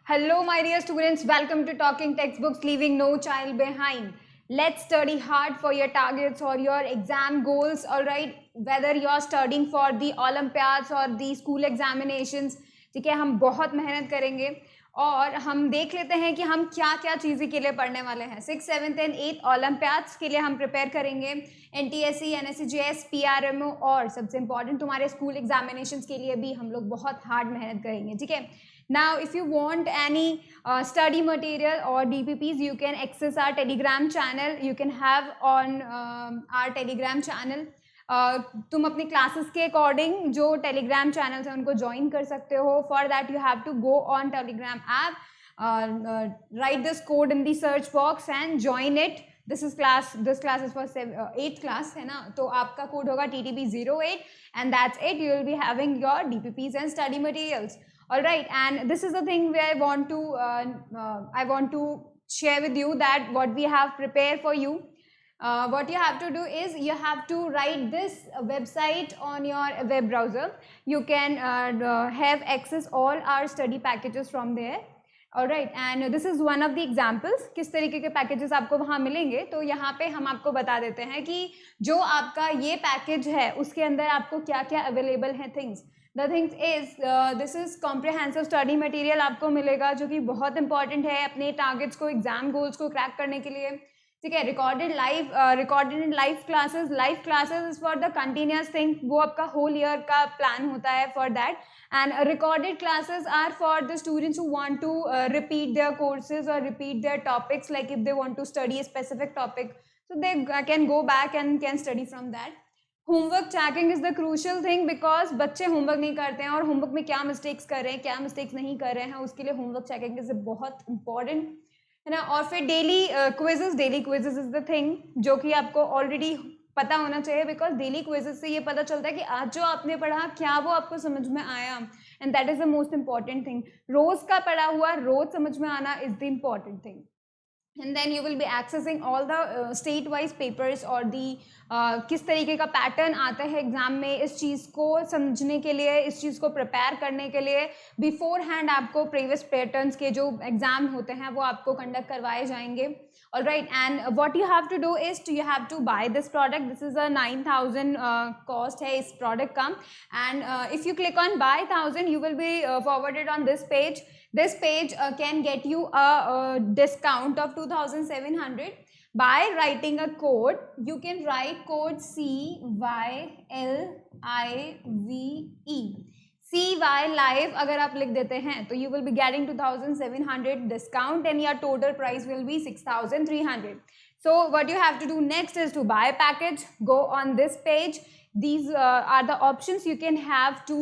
Hello, my dear students. Welcome to Talking Textbooks, leaving no child behind. Let's study hard for your targets or your exam goals. All right, whether you're studying for the Olympiads or the school examinations, ठीक है, हम बहुत मेहनत करेंगे और हम देख लेते हैं कि हम क्या क्या चीज़ें के लिए पढ़ने वाले हैं। 6th, 7th and 8th Olympiads के लिए हम प्रिपेयर करेंगे, NTSC, NSCGS, PRMO और सबसे इम्पॉर्टेंट तुम्हारे स्कूल एग्जामिनेशंस के लिए भी हम लोग बहुत हार्ड मेहनत करेंगे, ठीक है। Now, if you want any study material or DPPs, you can access our Telegram channel. You can have on our Telegram channel. तुम अपनी क्लासेस के अकॉर्डिंग जो टेलीग्राम चैनल्स हैं उनको ज्वाइन कर सकते हो. For that you have to go on Telegram app, write this code in the search box and join it. This class is for 8th class, है ना. तो आपका कोड होगा TTB08 and that's it. You will be having your DPPs and study materials. All right, and this is the thing where I want to share with you that what we have prepared for you. What you have to do is you have to write this website on your web browser. You can have access all our study packages from there. All right, and this is one of the examples. किस तरीके के packages आपको वहाँ मिलेंगे. तो यहाँ पे हम आपको बता देते हैं कि जो आपका ये पैकेज है उसके अंदर आपको क्या क्या अवेलेबल है things. The thing is, this is comprehensive study material आपको मिलेगा जो कि बहुत इंपॉर्टेंट है अपने टारगेट्स को, एग्जाम गोल्स को क्रैक करने के लिए, ठीक है. Recorded in live classes is for the continuous thing. वो आपका होल ईयर का प्लान होता है for that. And recorded classes are for the students who want to repeat their courses और repeat their topics. Like if they want to study a specific topic, so they can go back and can study from that. Homework checking is the crucial thing because बच्चे homework नहीं करते हैं और homework में क्या mistakes कर रहे हैं, क्या मिस्टेक्स नहीं कर रहे हैं, उसके लिए होमवर्क चेकिंग इज बहुत इंपॉर्टेंट, है ना. और फिर daily quizzes is the thing जो कि आपको ऑलरेडी पता होना चाहिए बिकॉज डेली क्विजेज से ये पता चलता है कि आज जो आपने पढ़ा क्या वो आपको समझ में आया, and that is the most important thing. रोज का पढ़ा हुआ रोज समझ में आना is the important thing. And then you will be accessing all the state-wise papers और किस तरीके का पैटर्न आता है एग्जाम में. इस चीज़ को समझने के लिए, इस चीज़ को प्रिपेयर करने के लिए बिफोर हैंड आपको प्रीवियस पैटर्न्स के जो एग्जाम होते हैं वो आपको कंडक्ट करवाए जाएंगे. All right, and what you have to do is you have to buy this product. This is a 9,000 cost है इस product का. And if you click on buy 1,000, you will be forwarded on this page. This page can get you a discount of 2,700 by writing a code. You can write code CYLIVE. CY live अगर आप लिख देते हैं तो you will be getting 2,700 discount and your total price will be 6,300. So what you have to do next is to buy a package. Go on this page. These are the options you can have to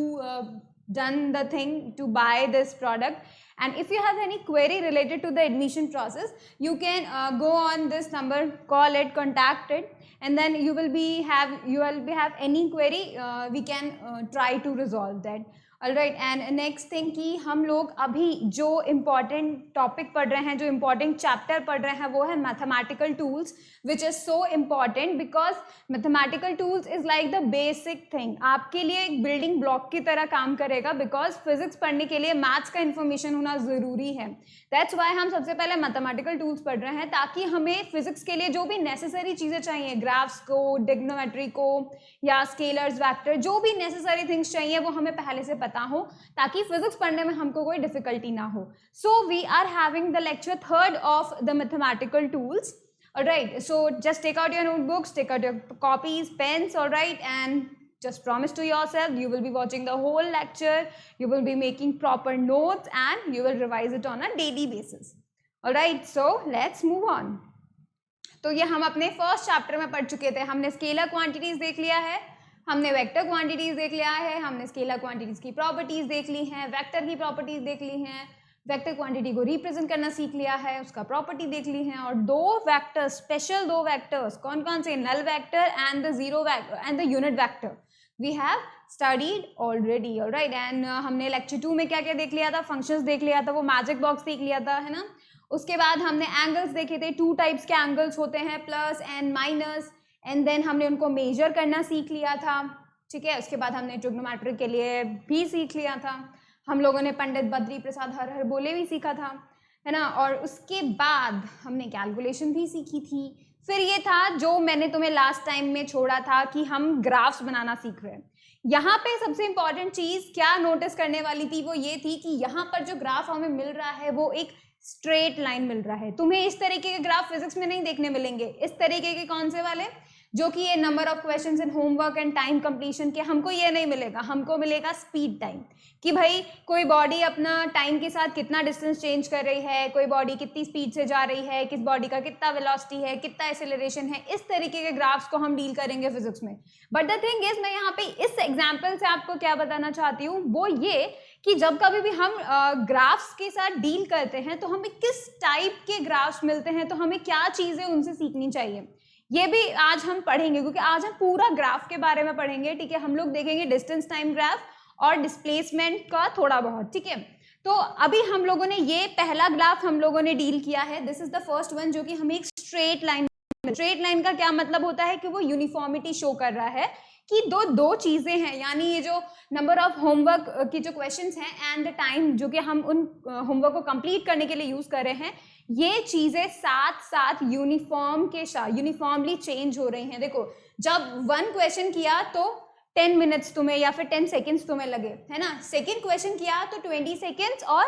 done the thing to buy this product. And if you have any query related to the admission process, you can go on this number, call it, contact it, and then you will have any query, we can try to resolve that. All right, and next thing कि हम लोग अभी जो important topic पढ़ रहे हैं, जो important chapter पढ़ रहे हैं वो है mathematical tools, which is so important because mathematical tools is like the basic thing. आपके लिए एक building block की तरह काम करेगा because physics पढ़ने के लिए maths का information होना ज़रूरी है. That's why हम सबसे पहले mathematical tools पढ़ रहे हैं ताकि हमें physics के लिए जो भी necessary चीज़ें चाहिए, graphs को, trigonometry को या scalars, vector, जो भी necessary things चाहिए वो हमें पहले से पता हो ताकि फिजिक्स पढ़ने में हमको कोई डिफिकल्टी ना हो. So we are having the lecture 3rd of the mathematical tools. Alright, so just take out your notebooks, take out your copies, pens, alright, and just promise to yourself you will be watching the whole lecture, you will be making proper notes and you will revise it on a daily basis. All right, so let's move on. तो ये हम अपने first chapter में पढ़ चुके थे. हमने scalar quantities देख लिया है, हमने वेक्टर क्वांटिटीज देख लिया है, हमने स्केलर क्वांटिटीज की प्रॉपर्टीज देख ली हैं, वेक्टर की प्रॉपर्टीज देख ली हैं, वेक्टर क्वांटिटी को रिप्रेजेंट करना सीख लिया है, उसका प्रॉपर्टी देख ली है. और दो वेक्टर्स, स्पेशल दो वेक्टर्स, कौन कौन से, null vector and the zero vector and the unit vector, we have studied already. Alright, and हमने लेक्चर 2 में क्या क्या देख लिया था, फंक्शंस देख लिया था, वो मैजिक बॉक्स देख लिया था, है ना. उसके बाद हमने एंगल्स देखे थे, 2 टाइप्स के एंगल्स होते हैं, plus and minus, and then हमने उनको मेजर करना सीख लिया था, ठीक है. उसके बाद हमने ट्रिग्नोमेट्री के लिए भी सीख लिया था. हम लोगों ने पंडित बद्री प्रसाद हर हर बोले भी सीखा था, है ना। और उसके बाद हमने कैलकुलेशन भी सीखी थी। फिर ये था जो मैंने तुम्हें लास्ट टाइम में छोड़ा था कि हम ग्राफ्स बनाना सीख रहे हैं। यहाँ पे सबसे इंपॉर्टेंट चीज क्या नोटिस करने वाली थी, वो ये थी कि यहाँ पर जो ग्राफ हमें मिल रहा है वो एक स्ट्रेट लाइन मिल रहा है। तुम्हें इस तरीके के ग्राफ फिजिक्स में नहीं देखने मिलेंगे। इस तरीके के कौन से वाले, जो कि ये number of questions and homework and time completion के, हमको ये नहीं मिलेगा। हमको मिलेगा स्पीड टाइम, कि भाई कोई बॉडी अपना टाइम के साथ कितना डिस्टेंस चेंज कर रही है, कोई बॉडी कितनी स्पीड से जा रही है, किस बॉडी का कितना वेलोसिटी है, कितना एक्सेलरेशन है। इस तरीके के ग्राफ्स को हम डील करेंगे फिजिक्स में। बट द थिंग इज, मैं यहाँ पे इस एग्जाम्पल से आपको क्या बताना चाहती हूँ वो ये कि जब कभी भी हम ग्राफ्स के साथ डील करते हैं तो हमें किस टाइप के ग्राफ्स मिलते हैं, तो हमें क्या चीजें उनसे सीखनी चाहिए, ये भी आज हम पढ़ेंगे। क्योंकि आज हम पूरा ग्राफ के बारे में पढ़ेंगे, ठीक है। हम लोग देखेंगे डिस्टेंस टाइम ग्राफ और डिस्प्लेसमेंट का थोड़ा बहुत, ठीक है। तो अभी हम लोगों ने ये पहला ग्राफ हम लोगों ने डील किया है, this is the first one, जो कि हमें एक स्ट्रेट लाइन। स्ट्रेट लाइन का क्या मतलब होता है कि वो यूनिफॉर्मिटी शो कर रहा है कि दो चीजें हैं, यानी ये जो नंबर ऑफ होमवर्क की जो क्वेश्चंस हैं एंड द टाइम जो कि हम उन होमवर्क को कंप्लीट करने के लिए यूज कर रहे हैं, ये चीजें साथ साथ यूनिफॉर्मली चेंज हो रही हैं। देखो, जब वन क्वेश्चन किया तो 10 मिनट्स तुम्हें या फिर 10 सेकेंड्स तुम्हें लगे, है ना। सेकेंड क्वेश्चन किया तो 20 सेकेंड्स और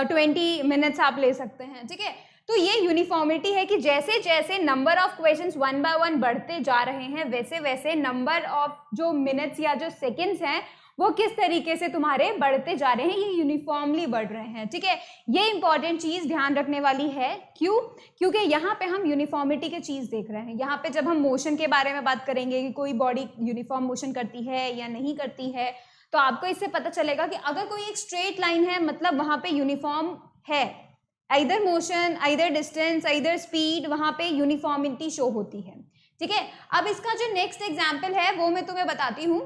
20 मिनट्स आप ले सकते हैं, ठीक है। तो ये यूनिफॉर्मिटी है कि जैसे जैसे नंबर ऑफ क्वेश्चंस 1 बाय 1 बढ़ते जा रहे हैं, वैसे वैसे नंबर ऑफ जो मिनट्स या जो सेकेंड्स हैं वो किस तरीके से तुम्हारे बढ़ते जा रहे हैं, ये यूनिफॉर्मली बढ़ रहे हैं, ठीक है। ये इंपॉर्टेंट चीज ध्यान रखने वाली है। क्यों? क्योंकि यहाँ पे हम यूनिफॉर्मिटी की चीज देख रहे हैं। यहाँ पे जब हम मोशन के बारे में बात करेंगे कि कोई बॉडी यूनिफॉर्म मोशन करती है या नहीं करती है, तो आपको इससे पता चलेगा कि अगर कोई एक स्ट्रेट लाइन है मतलब वहां पे यूनिफॉर्म है, either motion, either distance, either speed, वहां पे यूनिफॉर्मिटी शो होती है, ठीक है। अब इसका जो नेक्स्ट एग्जाम्पल है वो मैं तुम्हें बताती हूँ,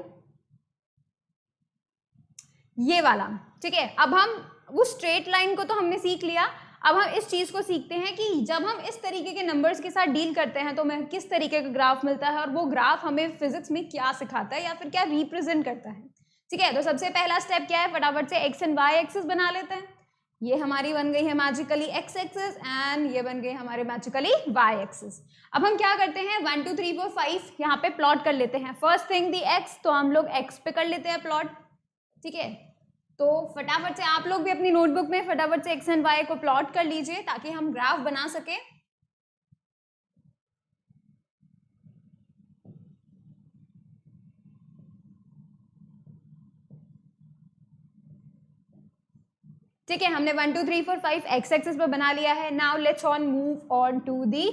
ये वाला, ठीक है। अब हम वो स्ट्रेट लाइन को तो हमने सीख लिया, अब हम इस चीज को सीखते हैं कि जब हम इस तरीके के नंबर्स के साथ डील करते हैं तो हमें किस तरीके का ग्राफ मिलता है और वो ग्राफ हमें फिजिक्स में क्या सिखाता है या फिर क्या रिप्रेजेंट करता है, ठीक है। तो सबसे पहला स्टेप क्या है, फटाफट से एक्स एंड वाई एक्सिस बना लेते हैं। ये हमारी बन गई है मैजिकली एक्स एक्सिस एंड ये बन गई हमारे मैजिकली वाई एक्सिस। अब हम क्या करते हैं, 1 2 3 4 5 यहाँ पे प्लॉट कर लेते हैं। फर्स्ट थिंग दी एक्स, तो हम लोग एक्स पे कर लेते हैं प्लॉट, ठीक है। तो फटाफट से आप लोग भी अपनी नोटबुक में फटाफट से एक्स एंड वाई को प्लॉट कर लीजिए ताकि हम ग्राफ बना सके। ठीक है, हमने 1 2 3 4 5 एक्स एक्सिस पर बना लिया है। Now let's on move on to the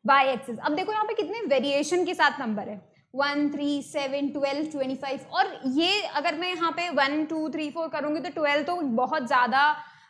y axis. अब देखो यहाँ पे कितने वेरिएशन के साथ नंबर है, 1 3 7 12 25। और ये अगर मैं यहाँ पे 1 2 3 4 करूंगी तो 12 तो बहुत ज़्यादा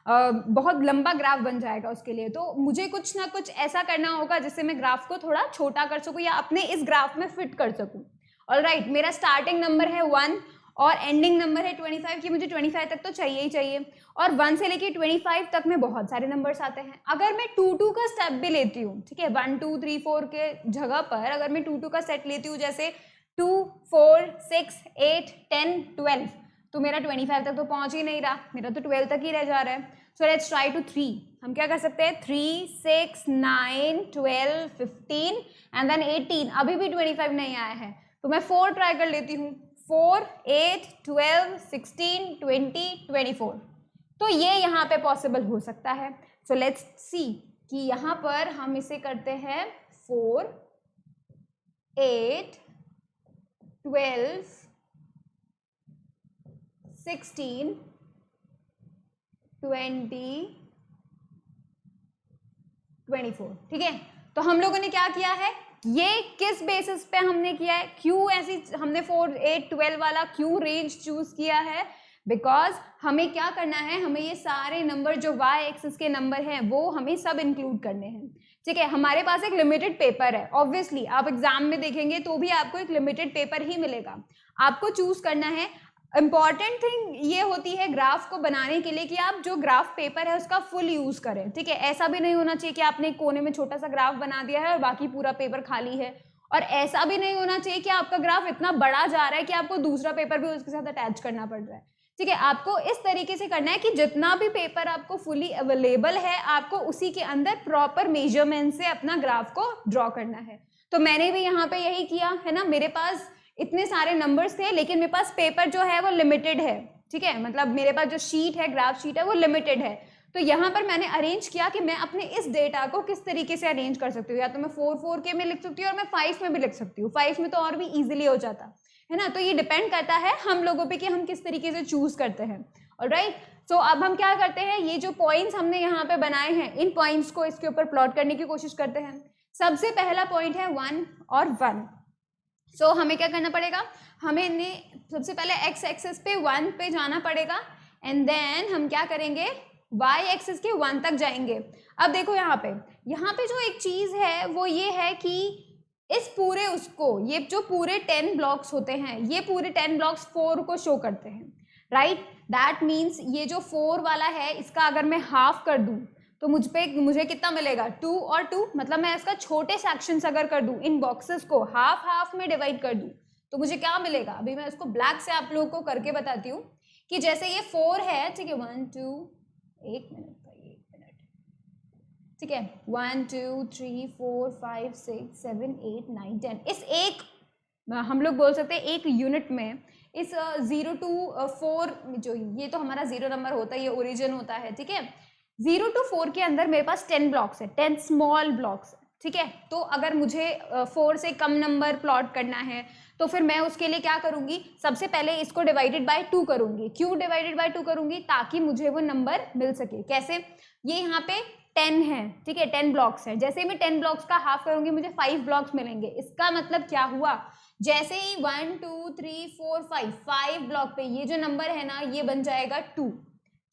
बहुत लंबा ग्राफ बन जाएगा उसके लिए। तो मुझे कुछ ना कुछ ऐसा करना होगा जिससे मैं ग्राफ को थोड़ा छोटा कर सकूँ या अपने इस ग्राफ में फिट कर सकूँ। ऑलराइट, मेरा स्टार्टिंग नंबर है 1 और एंडिंग नंबर है 25 की मुझे 25 तक तो चाहिए ही चाहिए। और 1 से लेके 25 तक में बहुत सारे नंबर्स आते हैं। अगर मैं 2 2 का स्टेप भी लेती हूँ, ठीक है, 1 2 3 4 के जगह पर अगर मैं 2 2 का सेट लेती हूँ, जैसे 2 4 6 8 10 12, तो मेरा 25 तक तो पहुंच ही नहीं रहा, मेरा तो 12 तक ही रह जा रहा है। So let's try to 3। हम क्या कर सकते हैं, 3 6 9 12 15 एंड देन 18। अभी भी 25 नहीं आया है तो मैं 4 ट्राई कर लेती हूँ, 4 8 12 16 20 24। तो ये यहाँ पे पॉसिबल हो सकता है। सो लेट्स सी कि यहाँ पर हम इसे करते हैं 4 8 12 16 20 24, ठीक है। तो हम लोगों ने क्या किया है, ये किस बेसिस पे हमने किया है, क्यों ऐसी हमने 4 8 12 वाला क्यों रेंज चूज किया है, बिकॉज हमें क्या करना है, हमें ये सारे नंबर जो वाई एक्सिस के नंबर हैं वो हमें सब इंक्लूड करने हैं, ठीक है। हमारे पास एक लिमिटेड पेपर है, ऑब्वियसली आप एग्जाम में देखेंगे तो भी आपको एक लिमिटेड पेपर ही मिलेगा। आपको चूज करना है। इंपॉर्टेंट थिंग ये होती है ग्राफ को बनाने के लिए कि आप जो ग्राफ पेपर है उसका फुल यूज करें, ठीक है। ऐसा भी नहीं होना चाहिए कि आपने एक कोने में छोटा सा ग्राफ बना दिया है और बाकी पूरा पेपर खाली है, और ऐसा भी नहीं होना चाहिए कि आपका ग्राफ इतना बड़ा जा रहा है कि आपको दूसरा पेपर भी उसके साथ अटैच करना पड़ रहा है। ठीक है, आपको इस तरीके से करना है कि जितना भी पेपर आपको फुली अवेलेबल है आपको उसी के अंदर प्रॉपर मेजरमेंट से अपना ग्राफ को ड्रॉ करना है। तो मैंने भी यहाँ पे यही किया है ना, मेरे पास इतने सारे नंबर्स थे लेकिन मेरे पास पेपर जो है वो लिमिटेड है, ठीक है, मतलब मेरे पास जो शीट है, ग्राफ शीट है, वो लिमिटेड है। तो यहाँ पर मैंने अरेंज किया कि मैं अपने इस डेटा को किस तरीके से अरेंज कर सकती हूँ, या तो मैं 4 में लिख सकती हूँ और मैं 5 में भी लिख सकती हूँ, 5 में तो और भी इजीली हो जाता है ना। तो ये डिपेंड करता है हम लोगों पे कि हम किस तरीके से चूज करते हैं। ऑलराइट, सो अब हम क्या करते हैं, ये जो पॉइंट्स हमने यहाँ पे बनाए हैं इन पॉइंट्स को इसके ऊपर प्लॉट करने की कोशिश करते हैं। सबसे पहला पॉइंट है 1 और 1। सो हमें क्या करना पड़ेगा, हमें सबसे पहले एक्स एक्सिस पे 1 पे जाना पड़ेगा एंड देन हम क्या करेंगे, वाई एक्सिस के 1 तक जाएंगे। अब देखो यहाँ पे जो एक चीज है वो ये है कि इस पूरे उसको, ये जो पूरे 10 ब्लॉक्स होते हैं, ये पूरे 10 ब्लॉक्स 4 को शो करते हैं, राइट। दैट मीन्स ये जो 4 वाला है इसका अगर मैं हाफ कर दूं तो मुझे कितना मिलेगा, 2 और 2, मतलब मैं इसका छोटे सेक्शंस अगर कर दूं, इन बॉक्सेस को हाफ हाफ में डिवाइड कर दूं तो मुझे क्या मिलेगा। अभी मैं इसको ब्लैक से आप लोगों को करके बताती हूँ कि जैसे ये 4 है, ठीक है, 1 2 1 मिनट, ठीक है, 1 2 3 4 5 6 7 8 9 10, इस एक हम लोग बोल सकते हैं एक यूनिट में, इस 0 to 4 जो ये तो हमारा 0 नंबर होता है, ये ओरिजिन होता है, ठीक है। 0 to 4 के अंदर मेरे पास 10 ब्लॉक्स है, 10 स्मॉल ब्लॉक्स, ठीक है। तो अगर मुझे 4 से कम नंबर प्लॉट करना है तो फिर मैं उसके लिए क्या करूंगी, सबसे पहले इसको डिवाइडेड बाय 2 करूंगी। क्यों डिवाइडेड बाय 2 करूंगी, ताकि मुझे वो नंबर मिल सके। कैसे, ये यहाँ पे 10 है, ठीक है, 10 ब्लॉक्स है, जैसे मैं 10 ब्लॉक्स का हाफ करूंगी मुझे 5 ब्लॉक्स मिलेंगे। इसका मतलब क्या हुआ, जैसे ही 1 2 3 4 5 ब्लॉक पे ये जो नंबर है ना ये बन जाएगा 2,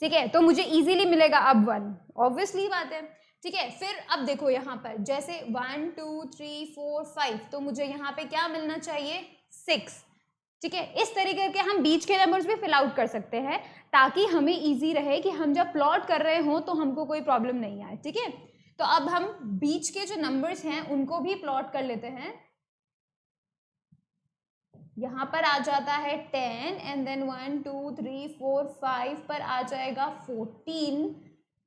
ठीक है, तो मुझे इजीली मिलेगा अब 1, ऑब्वियसली बात है, ठीक है। फिर अब देखो यहाँ पर जैसे 1 2 3 4 5, तो मुझे यहाँ पे क्या मिलना चाहिए, 6, ठीक है। इस तरीके के हम बीच के नंबर्स भी फिल आउट कर सकते हैं ताकि हमें इजी रहे कि हम जब प्लॉट कर रहे हो तो हमको कोई प्रॉब्लम नहीं आए, ठीक है। तो अब हम बीच के जो नंबर्स हैं उनको भी प्लॉट कर लेते हैं। यहाँ पर आ जाता है 10 एंड देन 1 2 3 4 5 पर आ जाएगा 14,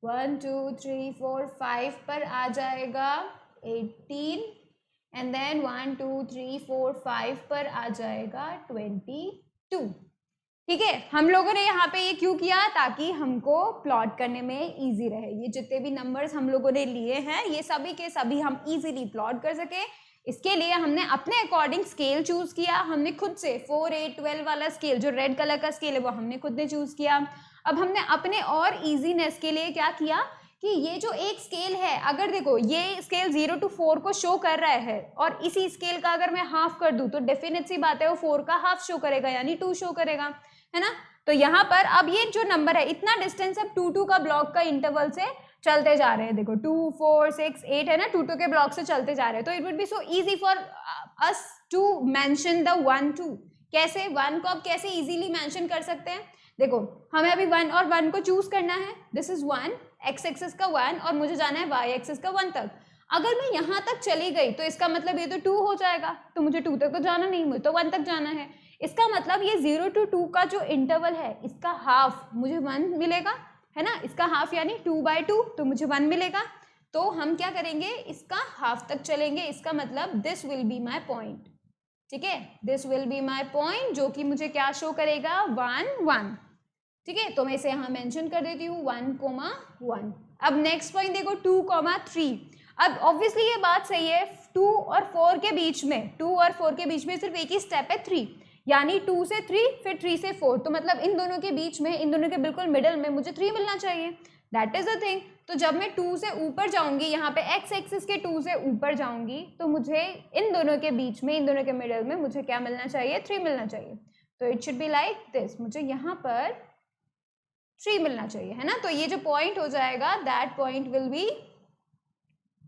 1 2 3 4 5 पर आ जाएगा 18 एंड देन 1 2 3 4 5 पर आ जाएगा 22, ठीक है। हम लोगों ने यहाँ पे ये क्यों किया, ताकि हमको प्लॉट करने में इजी रहे। ये जितने भी नंबर्स हम लोगों ने लिए हैं ये सभी के सभी हम इजीली प्लॉट कर सके। इसके लिए हमने अपने अकॉर्डिंग स्केल चूज किया, हमने खुद से 4 8 12 वाला स्केल, जो रेड कलर का स्केल है वो हमने खुद ने चूज किया। अब हमने अपने और इजीनेस के लिए क्या किया कि ये जो एक स्केल है, अगर देखो ये स्केल 0 to 4 को शो कर रहा है और इसी स्केल का अगर मैं हाफ कर दूं तो डेफिनेट सी बात है वो 4 का हाफ शो करेगा, यानी 2 शो करेगा, है ना। तो यहाँ पर अब ये जो नंबर है इतना डिस्टेंस अब 2 2 का ब्लॉक का इंटरवल से चलते जा रहे हैं, देखो 2 4 6 8 है ना, 2 2 के ब्लॉक से चलते जा रहे हैं। तो it would be so easy for us to mention the 1 2। कैसे 1 को अब कैसे इजीली मेंशन कर सकते हैं, देखो हमें अभी 1 और 1 को चूज करना है, दिस इज 1 एक्स एक्सिस का 1 और मुझे जाना है वाई एक्सिस का 1 तक। अगर मैं यहाँ तक चली गई तो इसका मतलब ये तो 2 हो जाएगा, तो मुझे 2 तक तो जाना नहीं, मुझे तो 1 तक जाना है। इसका मतलब ये 0 to 2 का जो इंटरवल है इसका हाफ मुझे 1 मिलेगा, है ना, इसका हाफ यानी 2/2, तो मुझे 1 मिलेगा। तो हम क्या करेंगे, इसका हाफ तक चलेंगे, इसका मतलब this will be my point, ठीक है, this will be my point, जो कि मुझे क्या शो करेगा 1 1, ठीक है। तो मैं इसे यहाँ मेंशन कर देती हूँ 1,1। अब नेक्स्ट पॉइंट देखो 2,3। अब ऑब्वियसली ये बात सही है, 2 और 4 के बीच में, 2 और 4 के बीच में सिर्फ एक ही स्टेप है 3, यानी 2 से 3 फिर 3 से 4, तो मतलब इन दोनों के बीच में, इन दोनों के बिल्कुल मिडल में मुझे 3 मिलना चाहिए, दैट इज द थिंग। तो जब मैं 2 से ऊपर जाऊंगी, यहाँ पे एक्स एक्सिस के 2 से ऊपर जाऊंगी, तो मुझे इन दोनों के बीच में, इन दोनों के मिडल में मुझे क्या मिलना चाहिए, 3 मिलना चाहिए। तो it should be like this, मुझे यहाँ पर 3 मिलना चाहिए, है ना। तो ये जो पॉइंट हो जाएगा that point will be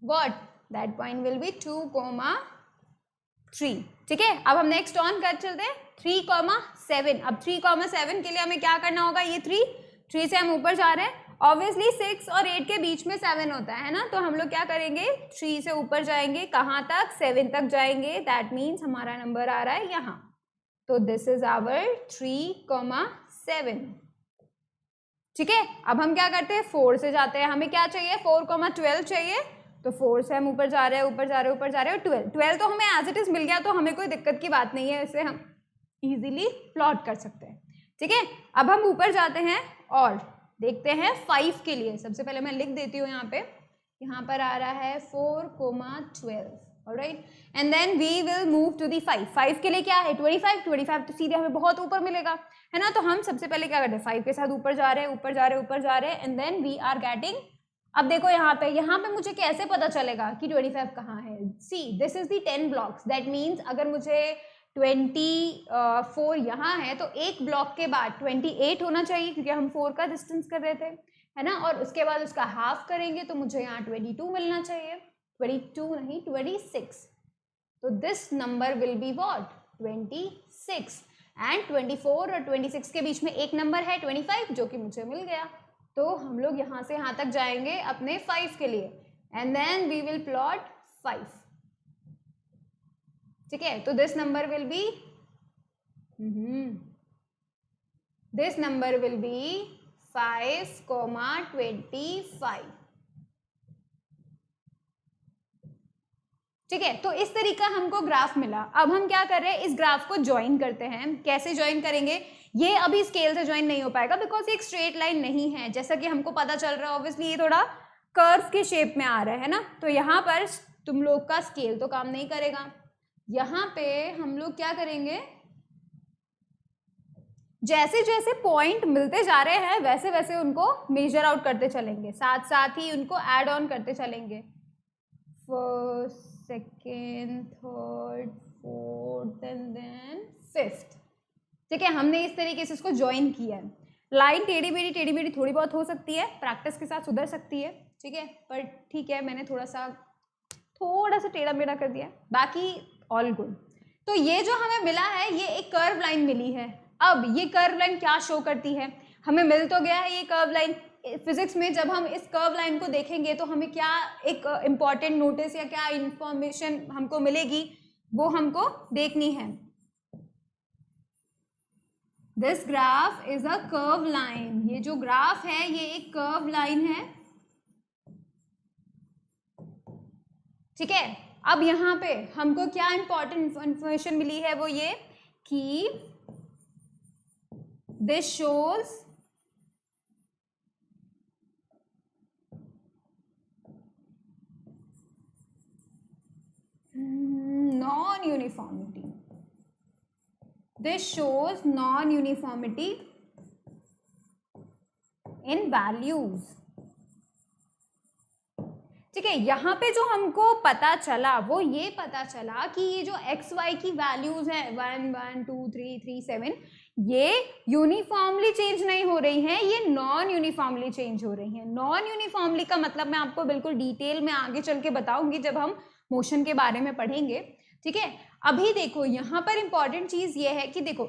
what, that point will be 2,3, ठीक है। अब हम नेक्स्ट ऑन कर चलते हैं 3,7। अब 3,7 के लिए हमें क्या करना होगा, ये 3 से हम ऊपर जा रहे हैं, ऑब्वियसली 6 और 8 के बीच में 7 होता है ना, तो हम लोग क्या करेंगे 3 से ऊपर जाएंगे, कहाँ तक, 7 तक जाएंगे, दैट मीन्स हमारा नंबर आ रहा है यहाँ। तो दिस इज आवर 3,7। 7। ठीक है, अब हम क्या करते हैं, 4 से जाते हैं, हमें क्या चाहिए, 4,12 चाहिए, तो 4 से हम ऊपर जा रहे हैं, ऊपर जा रहे हैं, ऊपर जा रहे हैं, 12 तो हमें एज इट इज मिल गया, तो हमें कोई दिक्कत की बात नहीं है, इसे हम इजीली प्लॉट कर सकते हैं। ठीक है, अब हम ऊपर जाते हैं और देखते हैं 5 के लिए। सबसे पहले मैं लिख देती हूँ यहाँ पर आ रहा है 4,12, alright, and then we will move to the 5 के लिए क्या है 25 तो सीधे हमें बहुत ऊपर मिलेगा, है ना। तो हम सबसे पहले क्या करते हैं, 5 के साथ ऊपर जा रहे हैं, ऊपर जा रहे हैं, ऊपर जा रहे हैं, and then we are getting, अब देखो यहाँ पे मुझे कैसे पता चलेगा कि 25 कहाँ है। See this is the 10 blocks, that means अगर मुझे 24 यहाँ है तो एक ब्लॉक के बाद 28 होना चाहिए, क्योंकि हम 4 का डिस्टेंस कर रहे थे, है ना, और उसके बाद उसका हाफ करेंगे तो मुझे यहाँ 22 मिलना चाहिए, 22 नहीं 26, तो this number will be what 26, and 24 और 26 के बीच में एक नंबर है 25 जो कि मुझे मिल गया। तो हम लोग यहाँ से यहाँ तक जाएंगे अपने 5 के लिए, and then we will plot 5। ठीक है, तो this number will be this number will be 5,25। ठीक है, तो इस तरीका हमको ग्राफ मिला। अब हम क्या कर रहे हैं, इस ग्राफ को ज्वाइन करते हैं। कैसे ज्वाइन करेंगे, ये अभी स्केल से ज्वाइन नहीं हो पाएगा, बिकॉज एक स्ट्रेट लाइन नहीं है, जैसा कि हमको पता चल रहा है, ऑब्वियसली ये थोड़ा कर्व के शेप में आ रहा है ना, तो यहाँ पर तुम लोग का स्केल तो काम नहीं करेगा। यहाँ पे हम लोग क्या करेंगे, जैसे जैसे पॉइंट मिलते जा रहे हैं वैसे वैसे उनको मेजर आउट करते चलेंगे, साथ साथ ही उनको ऐड ऑन करते चलेंगे, first, second, third, fourth and then fifth. ठीक है, हमने इस तरीके से इसको ज्वाइन किया है। लाइन टेढ़ी मेढ़ी थोड़ी बहुत हो सकती है, प्रैक्टिस के साथ सुधर सकती है, ठीक है, पर ठीक है मैंने थोड़ा सा टेढ़ा मेढ़ा कर दिया, बाकी ऑल गुड। तो ये जो हमें मिला है ये एक कर्व लाइन मिली है। अब ये कर्व लाइन क्या शो करती है, हमें मिल तो गया है ये कर्व लाइन। फिजिक्स में जब हम इस कर्व लाइन को देखेंगे तो हमें क्या एक इम्पॉर्टेंट नोटिस या क्या इंफॉर्मेशन हमको मिलेगी, वो हमको देखनी है। This graph is a curve line, ये जो ग्राफ है ये एक कर्व लाइन है। ठीक है, अब यहाँ पे हमको क्या इंपॉर्टेंट इंफॉर्मेशन मिली है, वो ये कि this shows non-uniformity. This shows non-uniformity in values. ठीक है, यहाँ पे जो हमको पता चला वो ये पता चला कि ये जो एक्स वाई की वैल्यूज हैं 1, 1, 2, 3, 3, 7 ये यूनिफॉर्मली चेंज नहीं हो रही हैं, ये नॉन यूनिफॉर्मली चेंज हो रही हैं। नॉन यूनिफॉर्मली का मतलब मैं आपको बिल्कुल डिटेल में आगे चल के बताऊंगी जब हम मोशन के बारे में पढ़ेंगे। ठीक है, अभी देखो यहाँ पर इंपॉर्टेंट चीज ये है कि देखो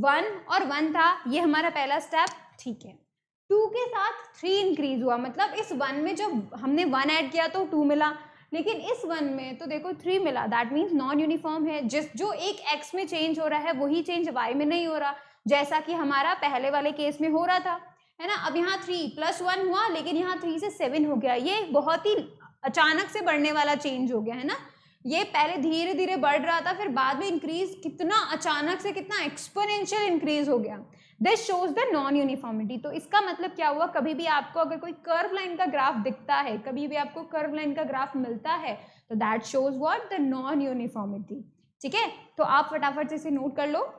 1 और 1 था, ये हमारा पहला स्टेप, ठीक है। 2 के साथ 3 इंक्रीज हुआ, मतलब इस 1 में जब हमने 1 ऐड किया तो 2 मिला, लेकिन इस 1 में तो देखो 3 मिला, दैट मीन्स नॉन यूनिफॉर्म है। जो एक x में चेंज हो रहा है वही चेंज y में नहीं हो रहा, जैसा कि हमारा पहले वाले केस में हो रहा था, है ना। अब यहाँ 3 + 1 हुआ, लेकिन यहाँ 3 से 7 हो गया, ये बहुत ही अचानक से बढ़ने वाला चेंज हो गया, है ना। ये पहले धीरे धीरे बढ़ रहा था, फिर बाद में इंक्रीज कितना अचानक से, कितना एक्सपोनेंशियल इंक्रीज हो गया। This shows the non uniformity. तो इसका मतलब क्या हुआ, कभी भी आपको अगर कोई कर्व लाइन का ग्राफ दिखता है, कभी भी आपको कर्व लाइन का ग्राफ मिलता है, तो that shows what, the non uniformity. ठीक है, तो आप फटाफट से इसे नोट कर लो।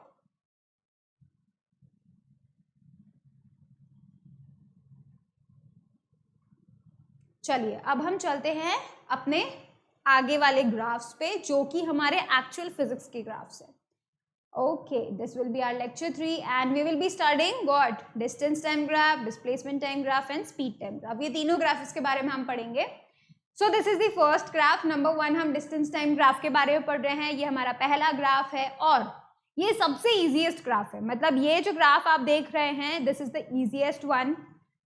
चलिए अब हम चलते हैं अपने आगे वाले ग्राफ्स पे, जो कि हमारे एक्चुअल फिजिक्स के ग्राफ्स है। Okay, this will be our lecture 3 and we will be studying what? Distance time graph, displacement time graph and speed time graph. ये तीनों ग्राफ्स के बारे में हम पढ़ेंगे। So this is the first graph, number 1 हम distance time graph के बारे में पढ़ रहे हैं। ये हमारा पहला ग्राफ है और ये सबसे easiest ग्राफ है, मतलब ये जो ग्राफ आप देख रहे हैं this is the easiest one।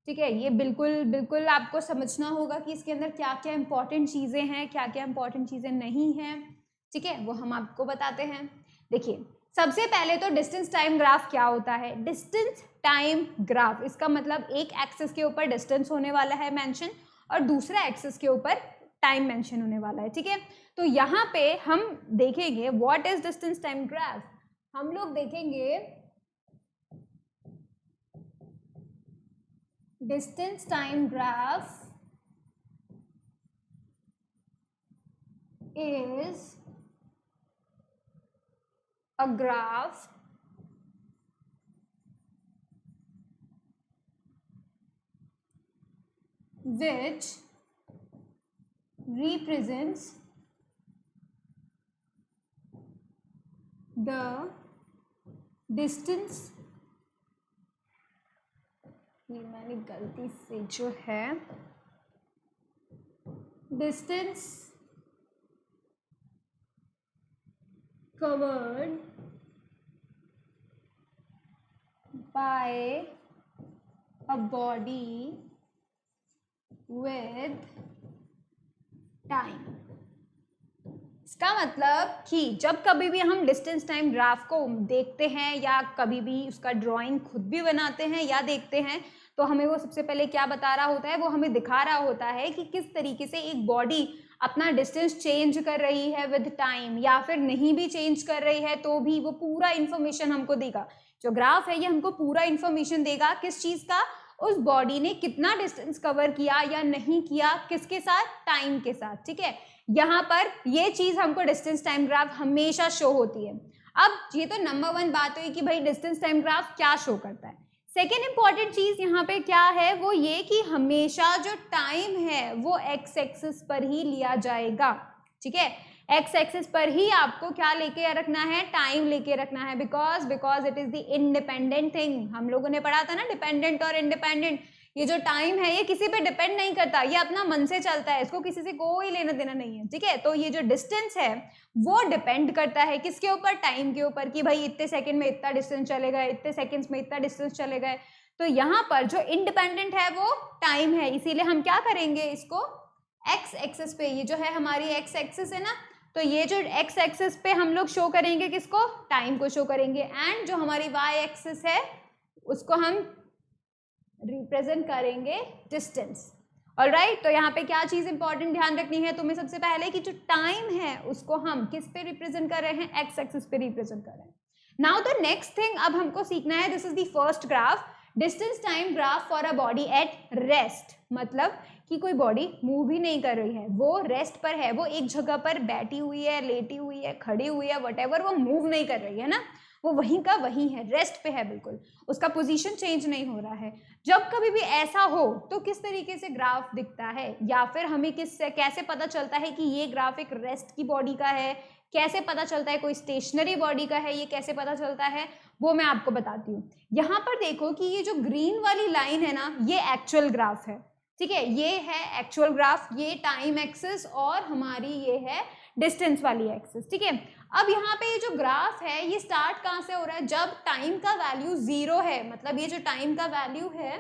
ठीक है, ये बिल्कुल आपको समझना होगा कि इसके अंदर क्या क्या इंपॉर्टेंट चीजें हैं, क्या क्या इंपॉर्टेंट चीजें नहीं हैं। ठीक है, वो हम आपको बताते हैं। देखिए सबसे पहले तो डिस्टेंस टाइम ग्राफ क्या होता है? डिस्टेंस टाइम ग्राफ, इसका मतलब एक एक्सिस के ऊपर डिस्टेंस होने वाला है मेंशन और दूसरा एक्सिस के ऊपर टाइम मेंशन होने वाला है, ठीक है। तो यहाँ पे हम देखेंगे what is distance time graph. हम लोग देखेंगे distance time graph is a graph which represents the distance, ये मैंने गलती से जो है distance covered by a body with time। इसका मतलब कि जब कभी भी हम डिस्टेंस टाइम ग्राफ को देखते हैं या कभी भी उसका ड्राइंग खुद भी बनाते हैं या देखते हैं, तो हमें वो सबसे पहले क्या बता रहा होता है, वो हमें दिखा रहा होता है कि किस तरीके से एक बॉडी अपना डिस्टेंस चेंज कर रही है विद टाइम, या फिर नहीं भी चेंज कर रही है तो भी वो पूरा इंफॉर्मेशन हमको देगा। जो ग्राफ है ये हमको पूरा इंफॉर्मेशन देगा किस चीज का, उस बॉडी ने कितना डिस्टेंस कवर किया या नहीं किया, किसके साथ, टाइम के साथ, ठीक है। यहाँ पर ये चीज हमको डिस्टेंस टाइम ग्राफ हमेशा शो होती है। अब ये तो नंबर 1 बात हुई कि भाई डिस्टेंस टाइम ग्राफ क्या शो करता है। सेकेंड इंपॉर्टेंट चीज यहाँ पे क्या है, वो ये कि हमेशा जो टाइम है वो एक्स एक्सिस पर ही लिया जाएगा, ठीक है। एक्स एक्सिस पर ही आपको क्या लेके रखना है, टाइम लेके रखना है, because it is the independent thing. हम लोगों ने पढ़ा था ना डिपेंडेंट और इंडिपेंडेंट। ये जो टाइम है ये किसी पे डिपेंड नहीं करता, ये अपना मन से चलता है, इसको किसी से कोई लेना देना नहीं है, ठीक है। तो ये जो डिस्टेंस है वो डिपेंड करता है किसके ऊपर, टाइम के ऊपर, कि भाई इतने सेकंड में इतना डिस्टेंस चले गए, इतने सेकंड्स में इतना डिस्टेंस चले गए। तो यहाँ पर जो इंडिपेंडेंट है वो टाइम है, इसीलिए हम क्या करेंगे, इसको एक्स एक्सिस पे, ये जो है हमारी एक्स एक्सिस है ना, तो ये जो एक्स एक्सिस पे हम लोग शो करेंगे किसको, टाइम को शो करेंगे, एंड जो हमारी वाई एक्सिस है उसको हम रिप्रेजेंट करेंगे डिस्टेंस। ऑलराइट, तो यहाँ पे क्या चीज इंपॉर्टेंट ध्यान रखनी है तुम्हें सबसे पहले, कि जो टाइम है उसको हम किस पे रिप्रेजेंट कर रहे हैं, एक्स एक्सिस पे रिप्रेजेंट कर रहे हैं। नाउ द नेक्स्ट थिंग अब हमको सीखना है, this is the first graph, distance time graph for a body at rest. मतलब कि कोई बॉडी मूव ही नहीं कर रही है, वो रेस्ट पर है, वो एक जगह पर बैठी हुई है, लेटी हुई है, खड़ी हुई है, व्हाटएवर, वो मूव नहीं कर रही है ना, वो वहीं का वहीं है, रेस्ट पे है बिल्कुल, उसका पोजीशन चेंज नहीं हो रहा है। जब कभी भी ऐसा हो तो किस तरीके से ग्राफ दिखता है, या फिर हमें कैसे पता चलता है कि ये ग्राफ एक रेस्ट की बॉडी का है, कैसे पता चलता है कोई स्टेशनरी बॉडी का है, ये कैसे पता चलता है वो मैं आपको बताती हूँ। यहाँ पर देखो कि ये जो ग्रीन वाली लाइन है ना, ये एक्चुअल ग्राफ है, ठीक है, ये है एक्चुअल ग्राफ, ये टाइम एक्सिस और हमारी ये है डिस्टेंस वाली एक्सिस, ठीक है। अब यहाँ पे ये जो ग्राफ है ये स्टार्ट कहाँ से हो रहा है, जब टाइम का वैल्यू 0 है, मतलब ये जो टाइम का वैल्यू है,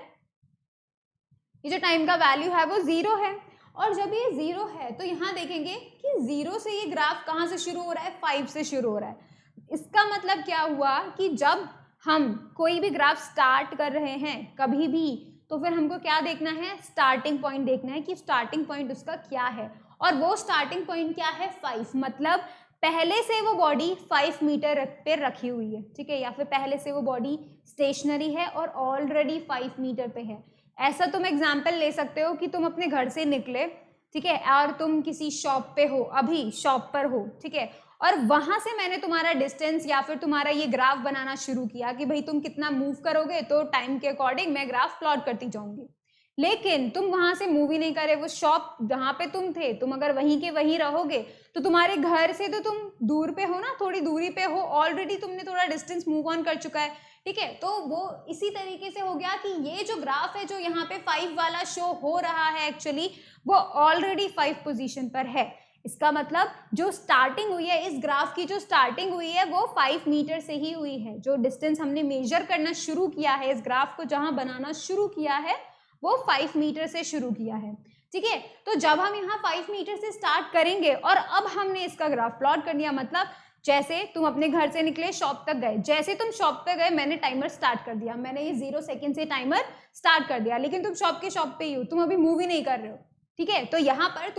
ये जो टाइम का वैल्यू है वो 0 है, और जब ये 0 है तो यहाँ देखेंगे कि 0 से ये ग्राफ कहाँ से शुरू हो रहा है, 5 से शुरू हो रहा है। इसका मतलब क्या हुआ कि जब हम कोई भी ग्राफ स्टार्ट कर रहे हैं कभी भी, तो फिर हमको क्या देखना है, स्टार्टिंग पॉइंट देखना है कि स्टार्टिंग पॉइंट उसका क्या है, और वो स्टार्टिंग पॉइंट क्या है, 5, मतलब पहले से वो बॉडी 5 मीटर पे रखी हुई है, ठीक है, या फिर पहले से वो बॉडी स्टेशनरी है और ऑलरेडी 5 मीटर पे है। ऐसा तुम एग्जाम्पल ले सकते हो कि तुम अपने घर से निकले, ठीक है, और तुम किसी शॉप पे हो, अभी शॉप पर हो, ठीक है, और वहां से मैंने तुम्हारा डिस्टेंस या फिर तुम्हारा ये ग्राफ बनाना शुरू किया कि भाई तुम कितना मूव करोगे, तो टाइम के अकॉर्डिंग मैं ग्राफ प्लॉट करती जाऊंगी। लेकिन तुम वहां से मूव ही नहीं करे, वो शॉप जहां पे तुम थे, तुम अगर वहीं के वहीं रहोगे तो तुम्हारे घर से तो तुम दूर पे हो ना, थोड़ी दूरी पे हो, ऑलरेडी तुमने थोड़ा डिस्टेंस मूव ऑन कर चुका है, ठीक है। तो वो इसी तरीके से हो गया कि ये जो ग्राफ है जो यहाँ पे 5 वाला शो हो रहा है, एक्चुअली वो ऑलरेडी 5 पोजीशन पर है। इसका मतलब जो स्टार्टिंग हुई है इस ग्राफ की, जो स्टार्टिंग हुई है वो 5 मीटर से ही हुई है। जो डिस्टेंस हमने मेजर करना शुरू किया है, इस ग्राफ को जहां बनाना शुरू किया है वो 5 मीटर से शुरू किया है, ठीक है। तो जब हम यहाँ 5 मीटर से स्टार्ट करेंगे और अब हमने इसका ग्राफ प्लॉट कर दिया, मतलब जैसे तुम अपने घर से निकले, शॉप तक गए, जैसे तुम शॉप पे गए मैंने टाइमर स्टार्ट कर दिया, मैंने ये 0 सेकंड से टाइमर स्टार्ट कर दिया, लेकिन तुम शॉप के शॉप पे ही हो, तुम अभी मूव ही नहीं कर रहे हो, ठीक है। तो यहाँ पर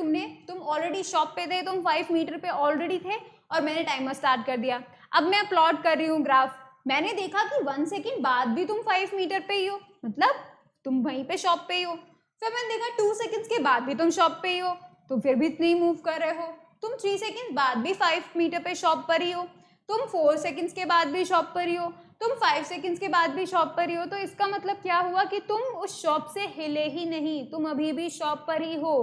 तुम ऑलरेडी शॉप पे थे, तुम 5 मीटर पे ऑलरेडी थे और मैंने टाइमर स्टार्ट कर दिया। अब मैं प्लॉट कर रही हूँ ग्राफ, मैंने देखा कि 1 सेकेंड बाद भी तुम 5 मीटर पे ही हो, मतलब तुम वहीं पे शॉप पे ही हो। फिर मैंने देखा 2 सेकेंड्स के बाद भी तुम शॉप पे ही हो, तुम फिर भी इतनी मूव कर रहे हो। तुम 3 सेकेंड बाद भी 5 मीटर पे शॉप पर ही हो, तुम 4 सेकेंड्स के बाद भी शॉप पर ही हो, तुम 5 सेकेंड्स के बाद भी शॉप पर ही हो। तो इसका मतलब क्या हुआ कि तुम उस शॉप से हिले ही नहीं, तुम अभी भी शॉप पर ही हो,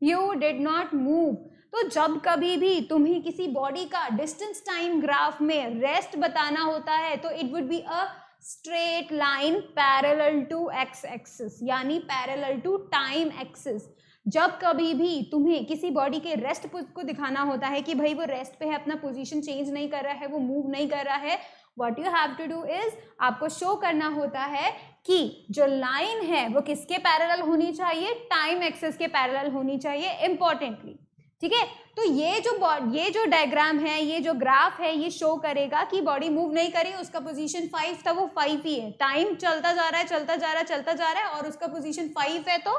यू डिड नॉट मूव। तो जब कभी भी तुम्हें किसी बॉडी का डिस्टेंस टाइम ग्राफ में रेस्ट बताना होता है तो it would be a straight line parallel to x axis, यानी पैरेलल टू टाइम एक्सिस। जब कभी भी तुम्हें किसी बॉडी के रेस्ट को दिखाना होता है कि भाई वो रेस्ट पे है, अपना पोजीशन चेंज नहीं कर रहा है, वो मूव नहीं कर रहा है, what you have to do is आपको शो करना होता है कि जो लाइन है वो किसके पैरेलल होनी चाहिए, टाइम एक्सिस के पैरेलल होनी चाहिए इंपॉर्टेंटली, ठीक है। तो ये जो डायग्राम है, ये जो ग्राफ है, ये शो करेगा कि बॉडी मूव नहीं करी, उसका पोजीशन 5 था, वो 5 ही है, टाइम चलता जा रहा है चलता जा रहा है चलता जा रहा है और उसका पोजीशन 5 है तो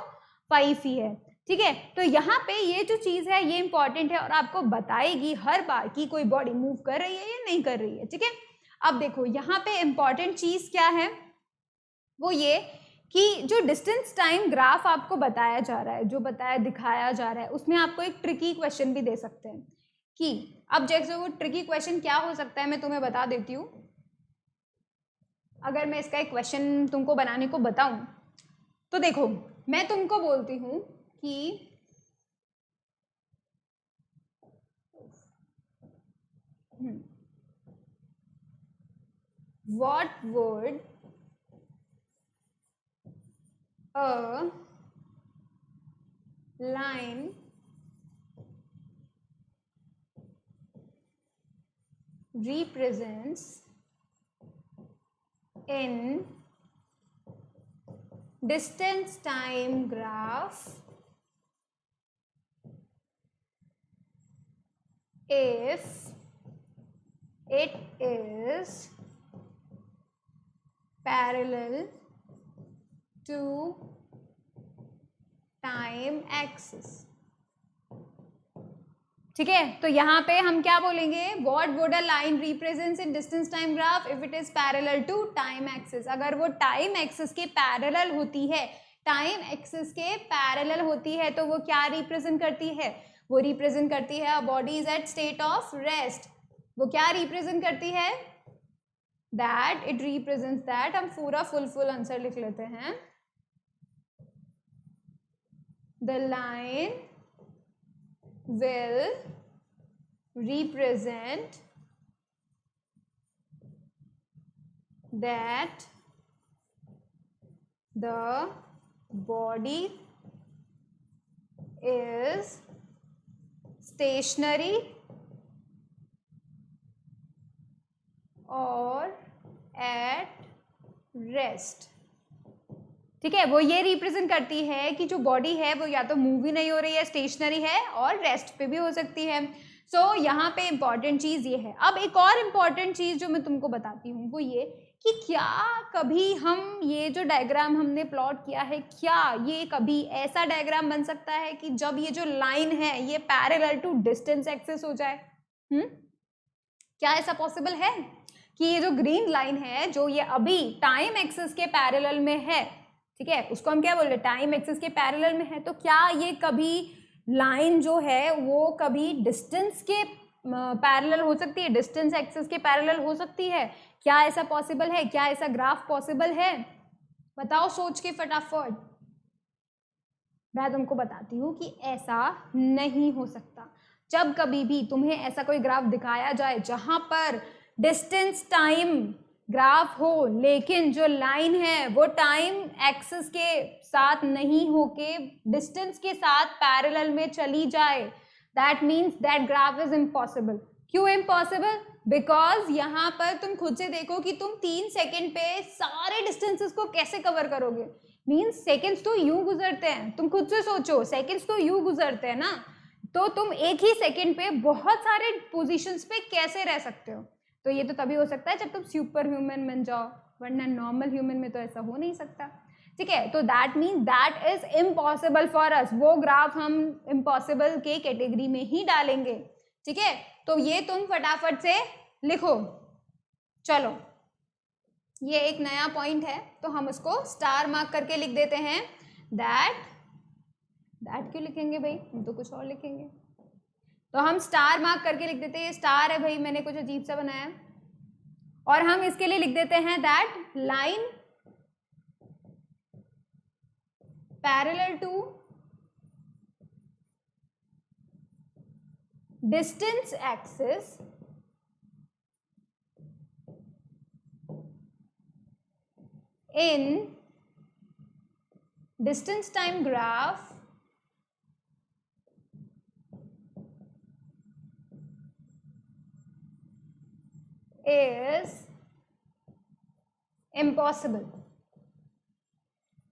5 ही है, ठीक है। तो यहाँ पे ये जो चीज है ये इंपॉर्टेंट है और आपको बताएगी हर बार कि कोई बॉडी मूव कर रही है या नहीं कर रही है, ठीक है। अब देखो यहाँ पे इंपॉर्टेंट चीज क्या है, वो ये कि जो डिस्टेंस टाइम ग्राफ आपको बताया जा रहा है, जो दिखाया जा रहा है, उसमें आपको एक ट्रिकी क्वेश्चन भी दे सकते हैं कि अब जैसे वो ट्रिकी क्वेश्चन क्या हो सकता है मैं तुम्हें बता देती हूँ। अगर मैं इसका एक क्वेश्चन तुमको बनाने को बताऊं तो देखो मैं तुमको बोलती हूँ कि what would a line represents in distance time graph if it is parallel to time axis, ठीक है। तो यहाँ पे हम क्या बोलेंगे, what would a line represents in distance time graph if it is parallel to time axis. अगर वो टाइम एक्सिस के पैरेलल होती है, टाइम एक्सिस के पैरेलल होती है तो वो क्या रिप्रेजेंट करती है, वो रिप्रेजेंट करती है a body is at state of rest. वो क्या रिप्रेजेंट करती है, दैट इट रिप्रेजेंट्स दैट, हम पूरा फुल आंसर लिख लेते हैं, the line will represent that the body is stationary or at rest, ठीक है। वो ये रिप्रेजेंट करती है कि जो बॉडी है वो या तो मूव ही नहीं हो रही है, स्टेशनरी है और रेस्ट पे भी हो सकती है। सो यहाँ पे इंपॉर्टेंट चीज ये है। अब एक और इम्पॉर्टेंट चीज जो मैं तुमको बताती हूँ वो ये कि क्या कभी हम ये जो डायग्राम हमने प्लॉट किया है, क्या ये कभी ऐसा डायग्राम बन सकता है कि जब ये जो लाइन है ये पैरेलल टू डिस्टेंस एक्सिस हो जाए, क्या ऐसा पॉसिबल है कि ये जो ग्रीन लाइन है जो ये अभी टाइम एक्सिस के पैरेलल में है, ठीक है, उसको हम क्या बोल रहे हैं, टाइम एक्सिस के पैरेलल में है, तो क्या ये कभी लाइन जो है वो कभी डिस्टेंस के पैरेलल हो सकती है, डिस्टेंस एक्सिस के पैरेलल हो सकती है, क्या ऐसा पॉसिबल है, क्या ऐसा ग्राफ पॉसिबल है, बताओ सोच के फटाफट। मैं तुमको बताती हूँ कि ऐसा नहीं हो सकता। जब कभी भी तुम्हें ऐसा कोई ग्राफ दिखाया जाए जहां पर डिस्टेंस टाइम ग्राफ हो लेकिन जो लाइन है वो टाइम एक्सिस के साथ नहीं होके डिस्टेंस के साथ पैरेलल में चली जाए, that means that graph is impossible. क्यों इम्पॉसिबल, बिकॉज यहाँ पर तुम खुद से देखो कि तुम 3 सेकेंड पे सारे डिस्टेंसेस को कैसे कवर करोगे, मीन्स सेकेंड्स तो यूं गुजरते हैं, तुम खुद से सोचो, सेकेंड्स तो यूं गुजरते हैं ना, तो तुम एक ही सेकंड पे बहुत सारे पोजीशंस पे कैसे रह सकते हो? तो ये तो तभी हो सकता है जब तुम सुपर ह्यूमन बन जाओ, वरना नॉर्मल ह्यूमन में तो ऐसा हो नहीं सकता। ठीक है, तो that mean that is impossible for us. वो ग्राफ हम इम्पॉसिबल के कैटेगरी में ही डालेंगे। ठीक है, तो ये तुम फटाफट से लिखो। चलो, ये एक नया पॉइंट है तो हम उसको स्टार मार्क करके लिख देते हैं। दैट क्यों लिखेंगे भाई, हम तो कुछ और लिखेंगे। तो हम स्टार मार्क करके लिख देते हैं, ये स्टार है भाई, मैंने कुछ अजीब सा बनाया है। और हम इसके लिए लिख देते हैं that line parallel to distance axis in distance time graph is impossible।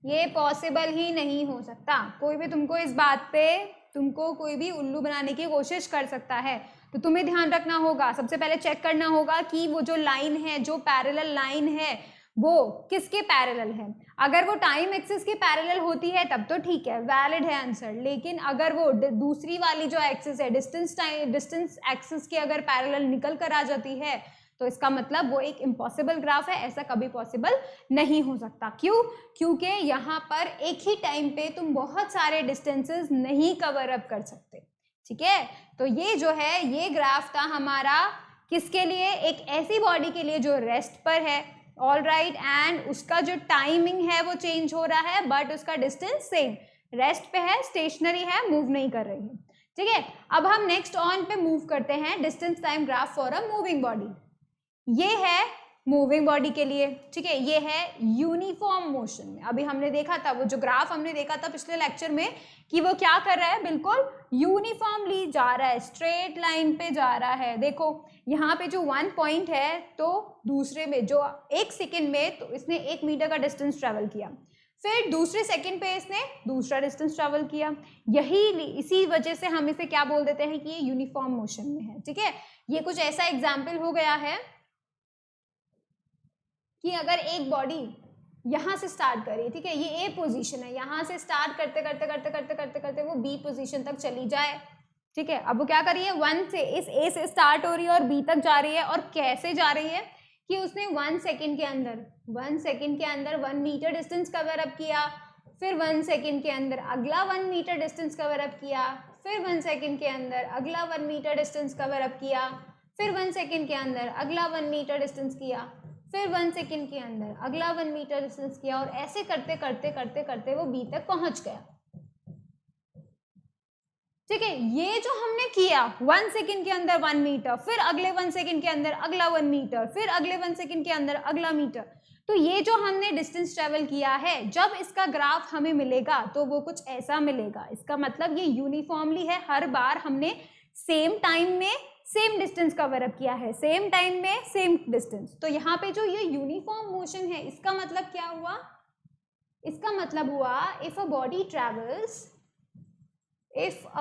ये पॉसिबल ही नहीं हो सकता। कोई भी तुमको इस बात पे तुमको कोई भी उल्लू बनाने की कोशिश कर सकता है, तो तुम्हें ध्यान रखना होगा, सबसे पहले चेक करना होगा कि वो जो लाइन है, जो पैरेलल लाइन है, वो किसके पैरेलल है। अगर वो टाइम एक्सिस के पैरेलल होती है तब तो ठीक है, वैलिड है आंसर। लेकिन अगर वो दूसरी वाली जो एक्सिस है, डिस्टेंस एक्सिस के अगर पैरेलल निकल कर आ जाती है, तो इसका मतलब वो एक इम्पॉसिबल ग्राफ है, ऐसा कभी पॉसिबल नहीं हो सकता। क्यों? क्योंकि यहाँ पर एक ही टाइम पे तुम बहुत सारे डिस्टेंसेस नहीं कवर अप कर सकते। ठीक है, तो ये जो है, ये ग्राफ था हमारा किसके लिए? एक ऐसी बॉडी के लिए जो रेस्ट पर है, ऑल राइट, एंड उसका जो टाइमिंग है वो चेंज हो रहा है, बट उसका डिस्टेंस सेम, रेस्ट पे है, स्टेशनरी है, मूव नहीं कर रही है। ठीक है, अब हम नेक्स्ट ऑन पे मूव करते हैं, distance time graph for a moving body. ये है मूविंग बॉडी के लिए। ठीक है, ये है यूनिफॉर्म मोशन में। अभी हमने देखा था, वो जो ग्राफ हमने देखा था पिछले लेक्चर में, कि वो क्या कर रहा है, बिल्कुल यूनिफॉर्मली जा रहा है, स्ट्रेट लाइन पे जा रहा है। देखो यहाँ पे जो 1 पॉइंट है, तो दूसरे में जो 1 सेकेंड में, तो इसने 1 मीटर का डिस्टेंस ट्रेवल किया, फिर दूसरे सेकंड पे इसने दूसरा डिस्टेंस ट्रेवल किया। इसी वजह से हम इसे क्या बोल देते हैं कि ये यूनिफॉर्म मोशन में है। ठीक है, ये कुछ ऐसा एग्जाम्पल हो गया है कि अगर एक बॉडी यहाँ से स्टार्ट करी, ठीक है, ये ए पोजीशन है, यहाँ से स्टार्ट करते करते करते करते करते करते वो बी पोजीशन तक चली जाए। ठीक है, अब वो क्या कर रही है, 1 से, इस ए से स्टार्ट हो रही है और बी तक जा रही है। और कैसे जा रही है कि उसने 1 सेकेंड के अंदर 1 मीटर डिस्टेंस कवर अप किया, फिर 1 सेकेंड के अंदर अगला 1 मीटर डिस्टेंस कवर अप किया, फिर 1 सेकेंड के अंदर अगला 1 मीटर डिस्टेंस कवर अप किया, फिर 1 सेकेंड के अंदर अगला 1 मीटर डिस्टेंस किया, फिर 1 सेकेंड के अंदर अगला 1 मीटर डिस्टेंस किया, और ऐसे करते करते करते करते वो बी तक पहुंच गया। ठीक है, ये जो हमने किया 1 सेकेंड के अंदर 1 मीटर, फिर अगले 1 सेकेंड के अंदर अगला 1 मीटर, फिर अगले 1 सेकेंड के अंदर अगला मीटर, तो ये जो हमने डिस्टेंस ट्रेवल किया है, जब इसका ग्राफ हमें मिलेगा तो वो कुछ ऐसा मिलेगा। इसका मतलब ये यूनिफॉर्मली है, हर बार हमने सेम टाइम में सेम डिस्टेंस कवर अप किया है, सेम टाइम में सेम डिस्टेंस। तो यहाँ पे जो ये यूनिफॉर्म मोशन है, इसका मतलब क्या हुआ? इसका मतलब हुआ if a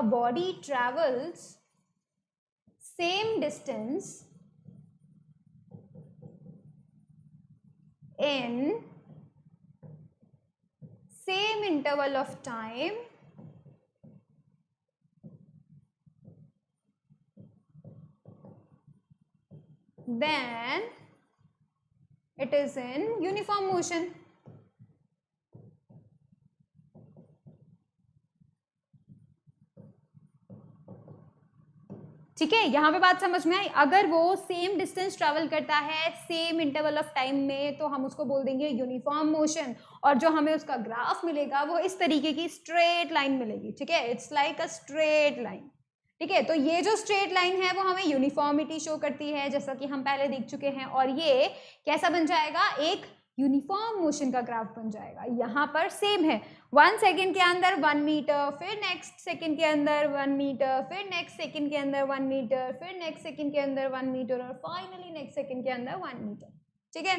body travels same distance in same interval of time, then it is in uniform motion. ठीक है, यहाँ पे बात समझ में आई? अगर वो सेम डिस्टेंस ट्रेवल करता है सेम इंटरवल ऑफ टाइम में, तो हम उसको बोल देंगे यूनिफॉर्म मोशन, और जो हमें उसका ग्राफ मिलेगा वो इस तरीके की स्ट्रेट लाइन मिलेगी। ठीक है, it's like a straight line. ठीक है, तो ये जो स्ट्रेट लाइन है वो हमें यूनिफॉर्मिटी शो करती है, जैसा कि हम पहले देख चुके हैं। और ये कैसा बन जाएगा? एक यूनिफॉर्म मोशन का ग्राफ बन जाएगा। यहाँ पर सेम है, 1 सेकेंड के अंदर 1 मीटर, फिर नेक्स्ट सेकेंड के अंदर 1 मीटर, फिर नेक्स्ट सेकेंड के अंदर 1 मीटर, फिर नेक्स्ट सेकेंड के अंदर 1 मीटर, और फाइनली नेक्स्ट सेकेंड के अंदर 1 मीटर। ठीक है,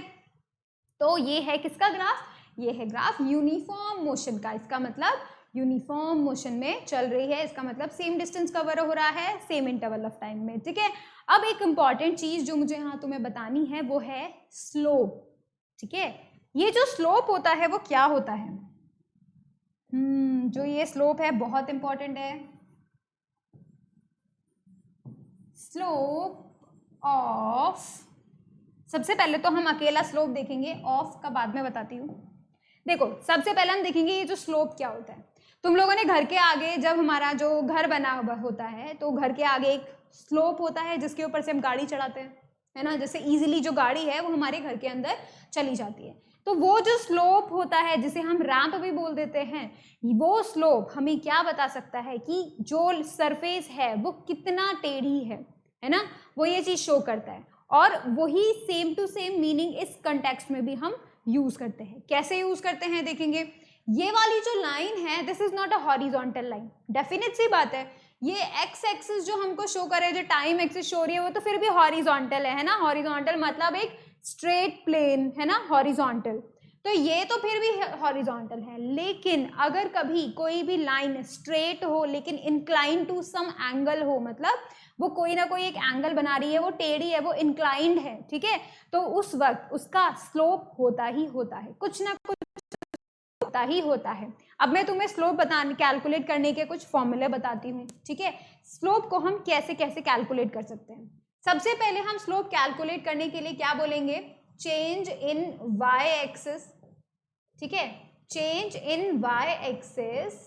तो ये है किसका ग्राफ? ये है ग्राफ यूनिफॉर्म मोशन का। इसका मतलब यूनिफॉर्म मोशन में चल रही है, इसका मतलब सेम डिस्टेंस कवर हो रहा है सेम इंटरवल ऑफ टाइम में, ठीक है। अब एक इंपॉर्टेंट चीज जो मुझे यहाँ तुम्हें बतानी है वो है स्लोप, ठीक है। ये जो स्लोप होता है वो क्या होता है? जो ये स्लोप है बहुत इंपॉर्टेंट है। स्लोप ऑफ, सबसे पहले तो हम अकेला स्लोप देखेंगे, ऑफ का बाद में बताती हूँ। देखो सबसे पहले हम देखेंगे ये जो स्लोप क्या होता है। तुम लोगों ने घर के आगे, जब हमारा जो घर बना हुआ होता है तो घर के आगे एक स्लोप होता है जिसके ऊपर से हम गाड़ी चढ़ाते हैं, है ना। जैसे इजीली जो गाड़ी है वो हमारे घर के अंदर चली जाती है, तो वो जो स्लोप होता है जिसे हम रैंप भी बोल देते हैं, वो स्लोप हमें क्या बता सकता है कि जो सरफेस है वो कितना टेढ़ी है ना, वो ये चीज शो करता है। और वही सेम टू सेम मीनिंग इस कंटेक्स्ट में भी हम यूज करते हैं। कैसे यूज करते हैं देखेंगे। ये वाली जो लाइन है this is not a horizontal line, definite सी बात है। ये एक्स एक्सिस जो हमको शो करे, जो टाइम एक्सिस शो रही है, वो तो फिर भी हॉरिजॉन्टल है ना। हॉरिजॉन्टल मतलब एक स्ट्रेट प्लेन, है ना, हॉरिजॉन्टल। तो ये तो फिर भी हॉरिजॉन्टल है, लेकिन अगर कभी कोई भी लाइन स्ट्रेट हो लेकिन इंक्लाइन टू सम एंगल हो, मतलब वो कोई ना कोई एक एंगल बना रही है, वो टेढ़ी है, वो इंक्लाइंड है, ठीक है, तो उस वक्त उसका स्लोप होता ही होता है, कुछ ना कुछ होता ही होता है। अब मैं तुम्हें स्लोप बताने, कैलकुलेट करने के कुछ फॉर्मूले बताती हूँ, ठीक है। स्लोप को हम कैसे कैसे कैलकुलेट कर सकते हैं। सबसे पहले हम स्लोप कैलकुलेट करने के लिए क्या बोलेंगे, चेंज इन वाई एक्सिस, ठीक है, change in y axis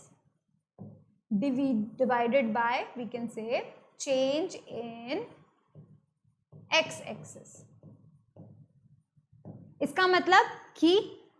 divided by, we can say change in x axis. इसका मतलब कि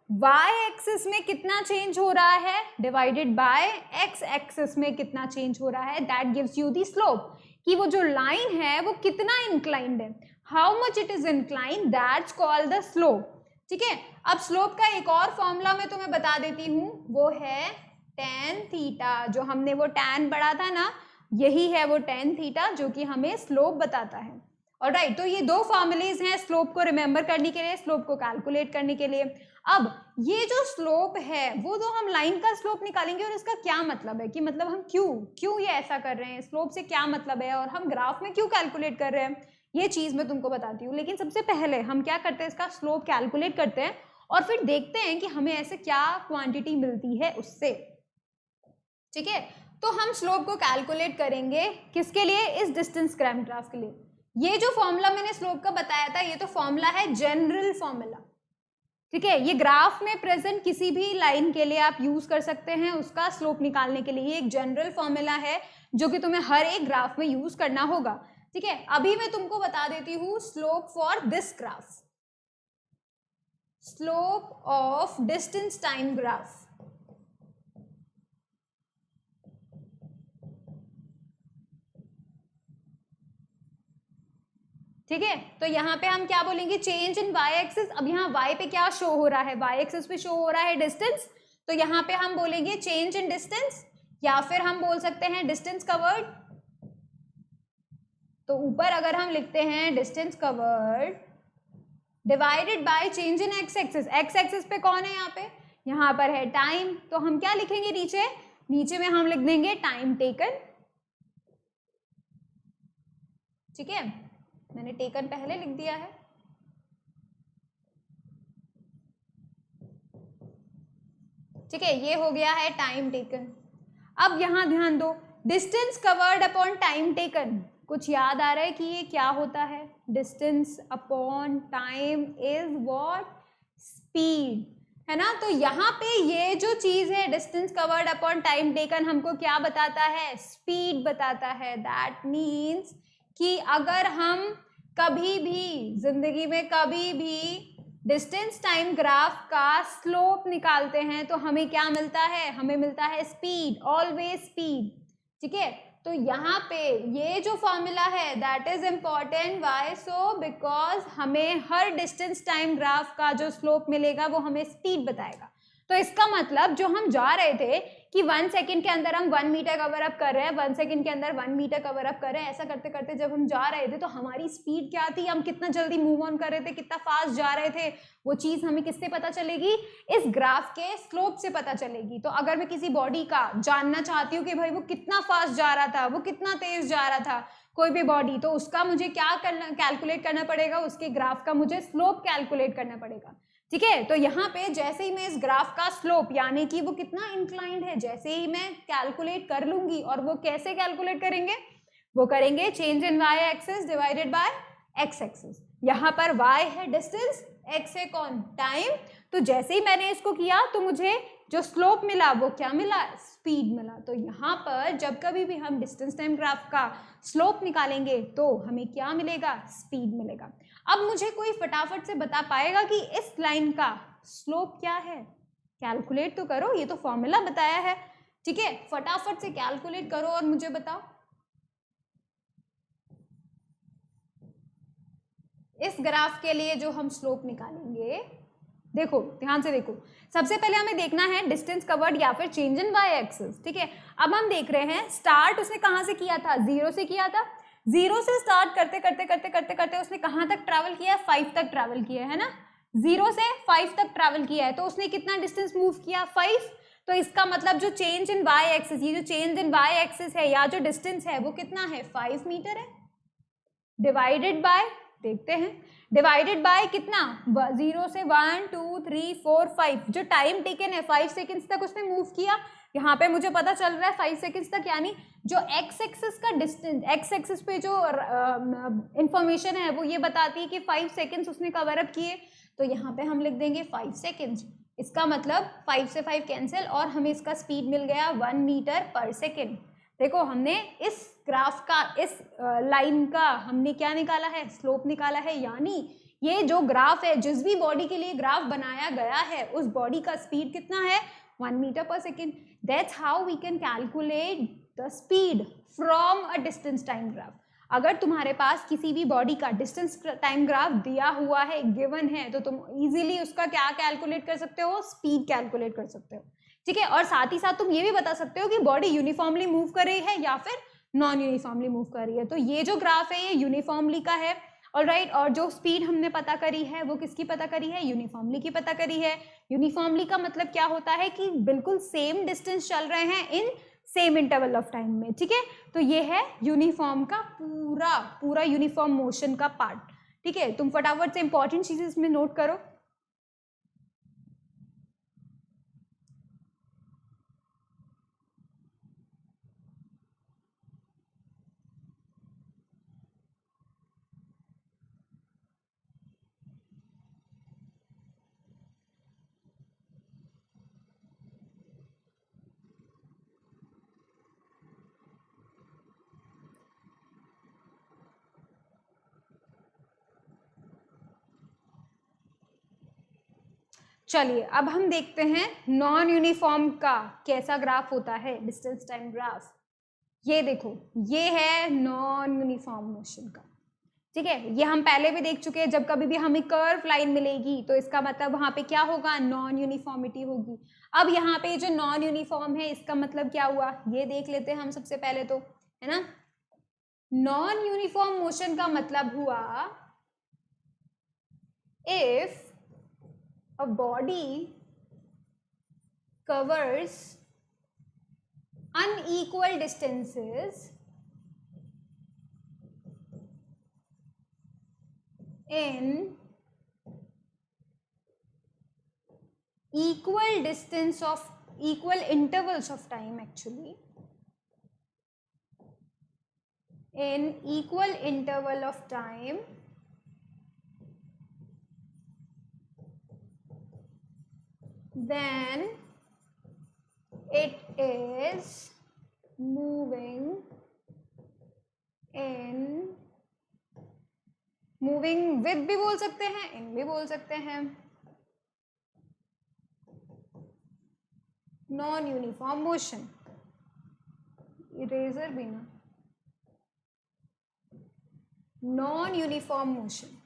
y एक्सिस में कितना चेंज हो रहा है डिवाइडेड बाय x एक्सिस में कितना चेंज हो रहा है, that gives you the slope, कि वो जो लाइन है वो कितना इंक्लाइंड है, how much it is inclined, that's called the slope, ठीक है। अब स्लोप का एक और फॉर्मूला मैं तुम्हें बता देती हूँ, वो है tan थीटा। जो हमने वो tan पढ़ा था ना, यही है वो tan थीटा जो कि हमें स्लोप बताता है। ऑलराइट, तो ये दो फॉर्मूलेज हैं स्लोप को रिमेंबर करने के लिए, स्लोप को कैलकुलेट करने के लिए। अब ये जो स्लोप है वो तो हम लाइन का स्लोप निकालेंगे, और इसका क्या मतलब है कि मतलब हम क्यों ये ऐसा कर रहे हैं, स्लोप से क्या मतलब है, और हम ग्राफ में क्यों कैलकुलेट कर रहे हैं, ये चीज मैं तुमको बताती हूँ। लेकिन सबसे पहले हम क्या करते हैं, इसका स्लोप कैलकुलेट करते हैं और फिर देखते हैं कि हमें ऐसे क्या क्वांटिटी मिलती है उससे, ठीक है। तो हम स्लोप को कैलकुलेट करेंगे किसके लिए, इस डिस्टेंस ग्राफ के लिए। ये जो फॉर्मूला मैंने स्लोप का बताया था, ये तो फॉर्मूला है जनरल फॉर्मूला, ठीक है। ये ग्राफ में प्रेजेंट किसी भी लाइन के लिए आप यूज कर सकते हैं उसका स्लोप निकालने के लिए। ये एक जनरल फॉर्मूला है जो कि तुम्हें हर एक ग्राफ में यूज करना होगा, ठीक है। अभी मैं तुमको बता देती हूँ slope for this graph, slope of distance time graph, ठीक है। तो यहाँ पे हम क्या बोलेंगे, चेंज इन वाई एक्सिस। अब यहाँ वाई पे क्या शो हो रहा है, वाई एक्सिस पे शो हो रहा है डिस्टेंस, तो यहाँ पे हम बोलेंगे चेंज इन डिस्टेंस, या फिर हम बोल सकते हैं डिस्टेंस कवर्ड। तो ऊपर अगर हम लिखते हैं distance covered divided by change in x axis, x axis पे कौन है यहाँ पर है टाइम, तो हम क्या लिखेंगे नीचे में हम लिख देंगे टाइम टेकन, ठीक है। मैंने टेकन पहले लिख दिया है, ठीक है, ये हो गया है टाइम टेकन। अब यहां ध्यान दो, distance covered upon time taken, कुछ याद आ रहा है कि ये क्या होता है, distance upon time is what, speed, है ना। तो यहाँ पे ये जो चीज है distance covered upon time taken हमको क्या बताता है, स्पीड बताता है। दैट मीन्स कि अगर हम कभी भी जिंदगी में कभी भी डिस्टेंस टाइम ग्राफ का स्लोप निकालते हैं तो हमें क्या मिलता है, हमें मिलता है स्पीड, ऑलवेज स्पीड, ठीक है। तो यहाँ पे ये जो फॉर्मूला है that is important, why so, because हमें हर डिस्टेंस टाइम ग्राफ का जो स्लोप मिलेगा वो हमें स्पीड बताएगा। तो इसका मतलब जो हम जा रहे थे कि 1 सेकंड के अंदर हम 1 मीटर कवर अप कर रहे हैं, 1 सेकंड के अंदर 1 मीटर कवर अप कर रहे हैं। ऐसा करते करते जब हम जा रहे थे तो हमारी स्पीड क्या थी, हम कितना जल्दी मूव ऑन कर रहे थे, कितना फास्ट जा रहे थे, वो चीज हमें किससे पता चलेगी, इस ग्राफ के स्लोप से पता चलेगी। तो अगर मैं किसी बॉडी का जानना चाहती हूँ कि भाई वो कितना फास्ट जा रहा था, वो कितना तेज जा रहा था, कोई भी बॉडी, तो उसका मुझे क्या करना, कैलकुलेट करना पड़ेगा, उसके ग्राफ का मुझे स्लोप कैलकुलेट करना पड़ेगा। ठीक है, तो यहाँ पे जैसे ही मैं इस ग्राफ का स्लोप यानी कि वो कितना इंक्लाइंड है, जैसे ही मैं कैलकुलेट कर लूंगी, और वो कैसे कैलकुलेट करेंगे, वो करेंगे change in y axis divided by x axis. यहाँ पर y है डिस्टेंस, x है कौन, टाइम। तो जैसे ही मैंने इसको किया तो मुझे जो स्लोप मिला वो क्या मिला, स्पीड मिला। तो यहाँ पर जब कभी भी हम डिस्टेंस टाइम ग्राफ का स्लोप निकालेंगे तो हमें क्या मिलेगा, स्पीड मिलेगा। अब मुझे कोई फटाफट से बता पाएगा कि इस लाइन का स्लोप क्या है, कैलकुलेट तो करो, ये तो फॉर्मूला बताया है। ठीक है, फटाफट से कैलकुलेट करो और मुझे बताओ। इस ग्राफ के लिए जो हम स्लोप निकालेंगे, देखो ध्यान से देखो, सबसे पहले हमें देखना है डिस्टेंस कवर्ड या फिर चेंज इन वाई एक्सिस। ठीक है, अब हम देख रहे हैं स्टार्ट उसने कहां से किया था, 0 से किया था। 0 से स्टार्ट करते करते करते करते करते उसने कहां तक ट्रैवल किया है, 5 तक ट्रैवल किया है ना। 0 से 5 तक ट्रैवल किया है, तो उसने कितना डिस्टेंस मूव किया, 5। तो इसका मतलब जो चेंज इन वाई एक्सिस, ये जो चेंज इन वाई एक्सिस है या जो डिस्टेंस है वो कितना है, 5 मीटर है, डिवाइडेड बाय, देखते हैं, डिवाइडेड बाय कितना, 0 से 1 2 3 4 5, जो टाइम टेकन है 5 सेकेंड्स तक उसने मूव किया। यहाँ पे मुझे पता चल रहा है 5 सेकेंड्स तक, यानी जो एक्स एक्सिस का डिस्टेंस, एक्स एक्सिस पे जो इंफॉर्मेशन है वो ये बताती है कि 5 सेकेंड्स उसने कवर अप किए। तो यहाँ पे हम लिख देंगे 5 सेकेंड्स। इसका मतलब 5 से 5 कैंसिल और हमें इसका स्पीड मिल गया 1 मीटर पर सेकेंड। देखो हमने इस ग्राफ का, इस लाइन का हमने क्या निकाला है, स्लोप निकाला है। यानी ये जो ग्राफ है, जिस भी बॉडी के लिए ग्राफ बनाया गया है उस बॉडी का स्पीड कितना है, 1 मीटर पर second. That's how we can calculate the speed from a distance time graph. अगर तुम्हारे पास किसी भी बॉडी का डिस्टेंस टाइम ग्राफ दिया हुआ है, गिवन है, तो तुम इजीली उसका क्या कैलकुलेट कर सकते हो, स्पीड कैलकुलेट कर सकते हो। ठीक है, और साथ ही साथ तुम ये भी बता सकते हो कि बॉडी यूनिफॉर्मली मूव कर रही है या फिर नॉन यूनिफॉर्मली मूव कर रही है। तो ये जो ग्राफ है ये यूनिफॉर्मली का है, ऑलराइट। और जो स्पीड हमने पता करी है वो किसकी पता करी है, यूनिफॉर्मली की पता करी है। यूनिफॉर्मली का मतलब क्या होता है कि बिल्कुल सेम डिस्टेंस चल रहे हैं in same interval of time में। ठीक है, तो ये है यूनिफॉर्म का पूरा पूरा यूनिफॉर्म मोशन का पार्ट। ठीक है, तुम फटाफट से इंपॉर्टेंट चीजें इसमें नोट करो। चलिए अब हम देखते हैं नॉन यूनिफॉर्म का कैसा ग्राफ होता है, डिस्टेंस टाइम ग्राफ। ये देखो, ये है नॉन यूनिफॉर्म मोशन का। ठीक है, ये हम पहले भी देख चुके हैं, जब कभी भी हमें कर्व लाइन मिलेगी तो इसका मतलब वहां पे क्या होगा, नॉन यूनिफॉर्मिटी होगी। अब यहाँ पे जो नॉन यूनिफॉर्म है इसका मतलब क्या हुआ, ये देख लेते हैं हम सबसे पहले तो, है ना। नॉन यूनिफॉर्म मोशन का मतलब हुआ if a body covers unequal distances in equal distance of equal intervals of time, actually in equal interval of time, then it is moving with भी बोल सकते हैं, इन भी बोल सकते हैं, नॉन यूनिफॉर्म मोशन। इरेजर भी ना, नॉन यूनिफॉर्म मोशन।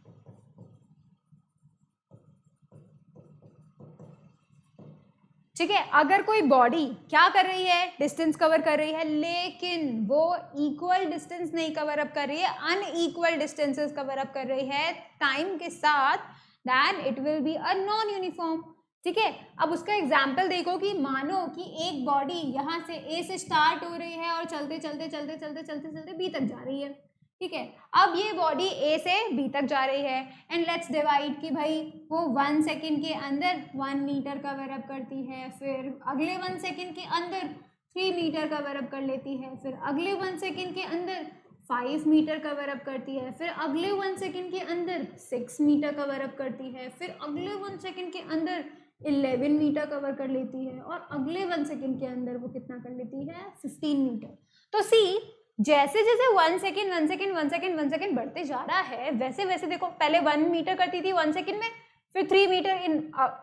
ठीक है, अगर कोई बॉडी क्या कर रही है, डिस्टेंस कवर कर रही है, लेकिन वो इक्वल डिस्टेंस नहीं कवर अप कर रही है, अनइक्वल डिस्टेंसेस कवर अप कर रही है टाइम के साथ, then it will be a non uniform. ठीक है, अब उसका एग्जाम्पल देखो कि मानो कि एक बॉडी यहाँ से ए से स्टार्ट हो रही है और चलते चलते चलते चलते चलते चलते बी तक जा रही है। ठीक है, अब ये बॉडी ए से बी तक जा रही है एंड लेट्स डिवाइड कि भाई वो 1 सेकेंड के अंदर 1 मीटर कवर अप करती है, फिर अगले 1 सेकेंड के अंदर 3 मीटर कवर अप कर लेती है, फिर अगले 1 सेकेंड के अंदर 5 मीटर कवर अप करती है, फिर अगले 1 सेकेंड के अंदर 6 मीटर कवर अप करती है, फिर अगले 1 सेकेंड के अंदर 11 मीटर कवर कर लेती है और अगले 1 सेकेंड के अंदर वो कितना कर लेती है, 15 मीटर। तो सी जैसे जैसे 1 सेकेंड 1 सेकेंड 1 सेकेंड 1 सेकेंड बढ़ते जा रहा है, वैसे वैसे देखो पहले 1 मीटर करती थी 1 सेकेंड में, फिर 3 मीटर इन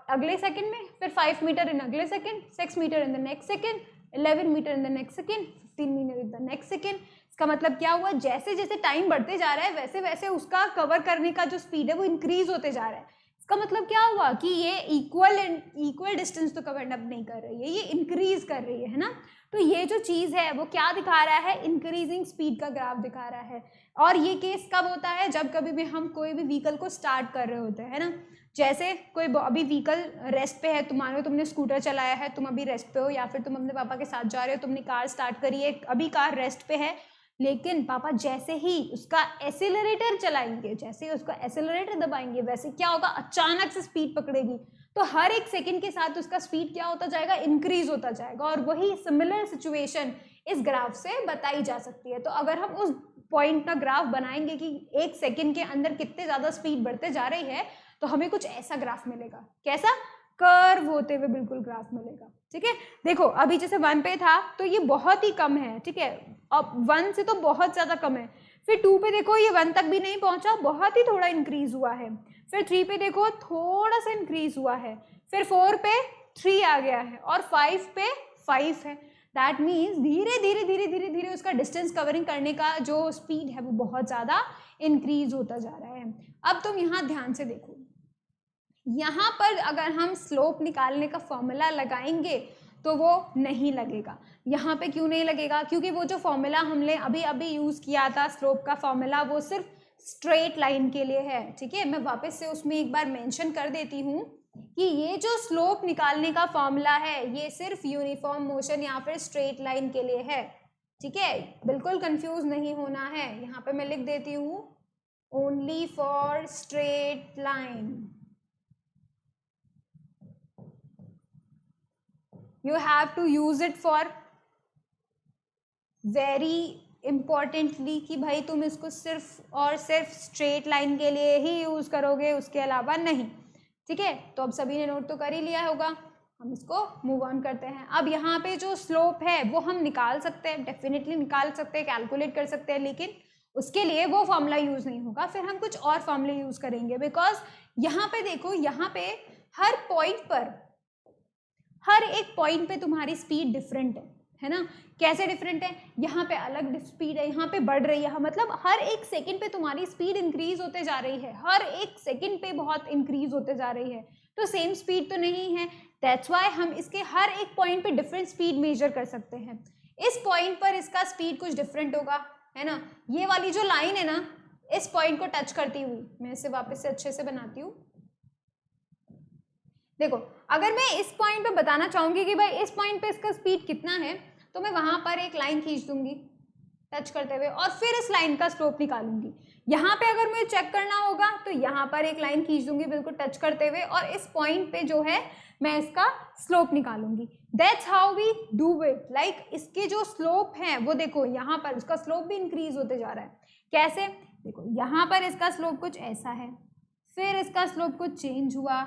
अगले सेकेंड में, फिर 5 मीटर इन अगले second, 6 metre in the next second, 11 metre in the next second, 15 metre in the next second. इसका मतलब क्या हुआ, जैसे जैसे टाइम बढ़ते जा रहा है वैसे वैसे उसका कवर करने का जो स्पीड है वो इंक्रीज होते जा रहा है। इसका मतलब क्या हुआ कि ये इक्वल डिस्टेंस तो कवर अप नहीं कर रही है, ये इंक्रीज कर रही है ना। तो ये जो चीज़ है वो क्या दिखा रहा है, इंक्रीजिंग स्पीड का ग्राफ दिखा रहा है। और ये केस कब होता है, जब कभी भी हम कोई भी व्हीकल को स्टार्ट कर रहे होते हैं ना। जैसे कोई अभी व्हीकल रेस्ट पे है, मानो तुमने स्कूटर चलाया है, तुम अभी रेस्ट पे हो, या फिर तुम अपने पापा के साथ जा रहे हो, तुमने कार स्टार्ट करी है, अभी कार रेस्ट पे है, लेकिन पापा जैसे ही उसका एक्सीलरेटर चलाएंगे, जैसे ही उसका एक्सीलरेटर दबाएंगे, वैसे क्या होगा, अचानक से स्पीड पकड़ेगी। तो हर एक सेकंड के साथ उसका स्पीड क्या होता जाएगा, इंक्रीज होता जाएगा। और वही सिमिलर सिचुएशन इस ग्राफ से बताई जा सकती है। तो अगर हम उस पॉइंट का ग्राफ बनाएंगे कि एक सेकंड के अंदर कितने ज़्यादा स्पीड बढ़ते जा रही है, तो हमें कुछ ऐसा ग्राफ मिलेगा। कैसा, कर्व होते हुए बिल्कुल ग्राफ मिलेगा। ठीक है, देखो अभी जैसे 1 पे था तो ये बहुत ही कम है। ठीक है, अब 1 से तो बहुत ज़्यादा कम है। फिर 2 पे देखो ये 1 तक भी नहीं पहुंचा, बहुत ही थोड़ा इंक्रीज हुआ है। फिर 3 पे देखो थोड़ा सा इंक्रीज हुआ है, फिर 4 पे 3 आ गया है और 5 पे 5 है। दैट मीन्स धीरे धीरे धीरे धीरे धीरे उसका डिस्टेंस कवरिंग करने का जो स्पीड है वो बहुत ज़्यादा इंक्रीज होता जा रहा है। अब तुम यहाँ ध्यान से देखो, यहाँ पर अगर हम स्लोप निकालने का फॉर्मूला लगाएंगे तो वो नहीं लगेगा। यहाँ पे क्यों नहीं लगेगा, क्योंकि वो जो फॉर्मूला हमने अभी अभी यूज़ किया था स्लोप का फॉर्मूला, वो सिर्फ स्ट्रेट लाइन के लिए है। ठीक है, मैं वापस से उसमें एक बार मेंशन कर देती हूँ कि ये जो स्लोप निकालने का फॉर्मूला है ये सिर्फ यूनिफॉर्म मोशन या फिर स्ट्रेट लाइन के लिए है। ठीक है, बिल्कुल कंफ्यूज नहीं होना है। यहाँ पे मैं लिख देती हूँ only for straight line. You have to use it for very importantly कि भाई तुम इसको सिर्फ और सिर्फ स्ट्रेट लाइन के लिए ही यूज करोगे, उसके अलावा नहीं। ठीक है, तो अब सभी ने नोट तो कर ही लिया होगा, हम इसको मूव ऑन करते हैं। अब यहाँ पे जो स्लोप है वो हम निकाल सकते हैं, डेफिनेटली निकाल सकते हैं, कैलकुलेट कर सकते हैं, लेकिन उसके लिए वो फॉर्मूला यूज नहीं होगा, फिर हम कुछ और फॉर्मूले यूज करेंगे। बिकॉज यहाँ पे देखो, यहाँ पे हर पॉइंट पर, हर एक पॉइंट पे तुम्हारी स्पीड डिफरेंट है ना। कैसे डिफरेंट है, यहाँ पे अलग स्पीड है, यहाँ पे बढ़ रही है, मतलब हर एक सेकंड पे तुम्हारी स्पीड इंक्रीज होते जा रही है, हर एक सेकंड पे बहुत इंक्रीज होते जा रही है, तो सेम स्पीड तो नहीं है। दैट्स वाई हम इसके हर एक पॉइंट पे डिफरेंट स्पीड मेजर कर सकते हैं। इस पॉइंट पर इसका स्पीड कुछ डिफरेंट होगा, है ना। ये वाली जो लाइन है ना, इस पॉइंट को टच करती हुई, मैं इसे वापस से अच्छे से बनाती हूँ। देखो, अगर मैं इस पॉइंट पे बताना चाहूंगी कि भाई इस पॉइंट पे इसका स्पीड कितना है, तो मैं वहां पर एक लाइन खींच दूंगी टच करते हुए और फिर इस लाइन का स्लोप निकालूंगी। यहाँ पे अगर मुझे चेक करना होगा तो यहाँ पर एक लाइन खींच दूंगी बिल्कुल टच करते हुए, और इस पॉइंट पे जो है मैं इसका स्लोप निकालूंगी। That's how we do it. Like इसके जो स्लोप है वो देखो, यहाँ पर इसका स्लोप भी इंक्रीज होते जा रहा है। कैसे, देखो यहाँ पर इसका स्लोप कुछ ऐसा है, फिर इसका स्लोप कुछ चेंज हुआ,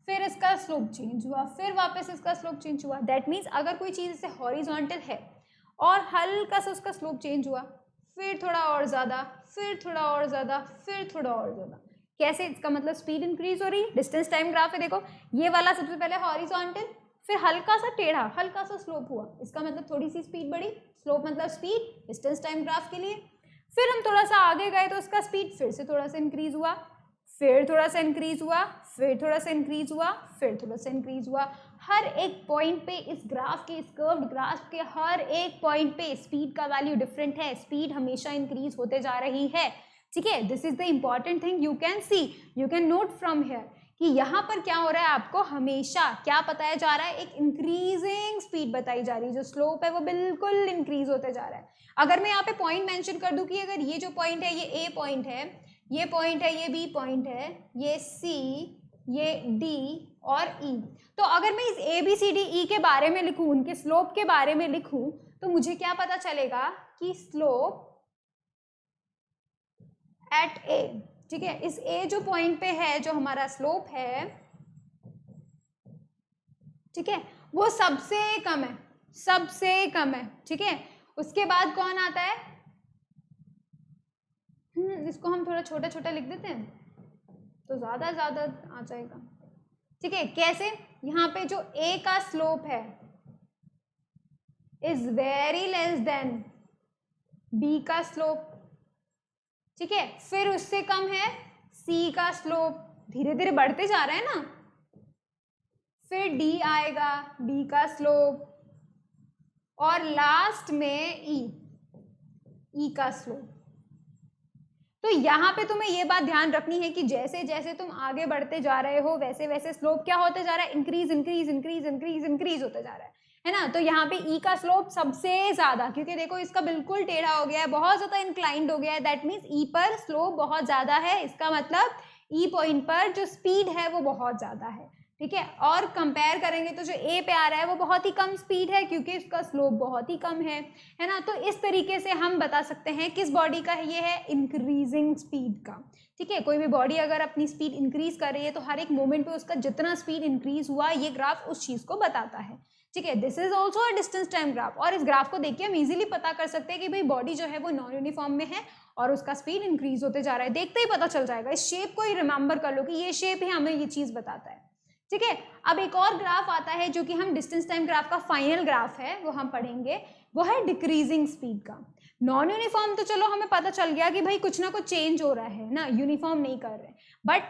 फिर इसका स्लोप चेंज हुआ, फिर वापस इसका स्लोप चेंज हुआ। दैट मीन्स अगर कोई चीज़ इसे हॉरिजॉन्टल है और हल्का सा उसका स्लोप चेंज हुआ, फिर थोड़ा और ज़्यादा, फिर थोड़ा और ज़्यादा, फिर थोड़ा और ज़्यादा, कैसे, इसका मतलब स्पीड इंक्रीज हो रही है। डिस्टेंस टाइम ग्राफ है, देखो ये वाला सबसे पहले हॉरिजॉन्टल, फिर हल्का सा टेढ़ा, हल्का सा स्लोप हुआ, इसका मतलब थोड़ी सी स्पीड बढ़ी, स्लोप मतलब स्पीड डिस्टेंस टाइम ग्राफ के लिए। फिर हम थोड़ा सा आगे गए तो इसका स्पीड फिर से थोड़ा सा इंक्रीज हुआ, फिर थोड़ा सा इंक्रीज हुआ, फिर थोड़ा सा इंक्रीज हुआ, फिर थोड़ा सा इंक्रीज हुआ, हर एक पॉइंट पे इस ग्राफ के, इस कर्व्ड ग्राफ के हर एक पॉइंट पे स्पीड का वैल्यू डिफरेंट है, स्पीड हमेशा इंक्रीज होते जा रही है, ठीक है। This is the important thing you can see, you can note from here कि यहाँ पर क्या हो रहा है, आपको हमेशा क्या बताया जा रहा है, एक इंक्रीजिंग स्पीड बताई जा रही है, जो स्लोप है वो बिल्कुल इंक्रीज होते जा रहा है। अगर मैं यहाँ पे पॉइंट मेंशन कर दूं कि अगर ये जो पॉइंट है ये ए पॉइंट है, ये पॉइंट है, ये बी पॉइंट है, ये सी, ये डी और ई, तो अगर मैं इस A B C D E के बारे में लिखूं, उनके स्लोप के बारे में लिखूं, तो मुझे क्या पता चलेगा कि स्लोप एट ए, ठीक है, इस ए जो पॉइंट पे है, जो हमारा स्लोप है, ठीक है, वो सबसे कम है, सबसे कम है, ठीक है। उसके बाद कौन आता है, इसको हम थोड़ा छोटा छोटा लिख देते हैं तो ज्यादा आ जाएगा, ठीक है। कैसे, यहाँ पे जो ए का स्लोप है is very less than B का स्लोप, ठीक है, फिर उससे कम है सी का स्लोप, धीरे धीरे बढ़ते जा रहा है ना, फिर डी आएगा, डी का स्लोप, और लास्ट में ई का स्लोप। तो यहाँ पे तुम्हें ये बात ध्यान रखनी है कि जैसे जैसे तुम आगे बढ़ते जा रहे हो वैसे वैसे स्लोप क्या होते जा रहा है, increase increase increase increase increase होते जा रहा है ना। तो यहाँ पे ई का स्लोप सबसे ज्यादा, क्योंकि देखो इसका बिल्कुल टेढ़ा हो गया है, बहुत ज्यादा इंक्लाइंड हो गया है, दैट मीन्स ई पर स्लोप बहुत ज्यादा है, इसका मतलब ई पॉइंट पर जो स्पीड है वो बहुत ज्यादा है, ठीक है। और कंपेयर करेंगे तो जो ए पे आ रहा है वो बहुत ही कम स्पीड है, क्योंकि इसका स्लोप बहुत ही कम है ना। तो इस तरीके से हम बता सकते हैं किस बॉडी का ये है, इंक्रीजिंग स्पीड का, ठीक है। कोई भी बॉडी अगर अपनी स्पीड इंक्रीज कर रही है तो हर एक मोमेंट पे उसका जितना स्पीड इंक्रीज हुआ ये ग्राफ उस चीज को बताता है, ठीक है। This is also a distance time graph, और इस ग्राफ को देखिए हम इजीली पता कर सकते हैं कि भाई बॉडी जो है वो नॉन यूनिफॉर्म में है और उसका स्पीड इंक्रीज होते जा रहा है, देखते ही पता चल जाएगा। इस शेप को ही रिमेंबर कर लो कि ये शेप ही हमें ये चीज बताता है, ठीक है। अब एक और ग्राफ आता है जो कि हम डिस्टेंस टाइम ग्राफ का फाइनल ग्राफ है वो हम पढ़ेंगे, वो है डिक्रीजिंग स्पीड का। नॉन यूनिफॉर्म तो चलो हमें पता चल गया कि भाई कुछ ना कुछ चेंज हो रहा है ना, यूनिफॉर्म नहीं कर रहे, बट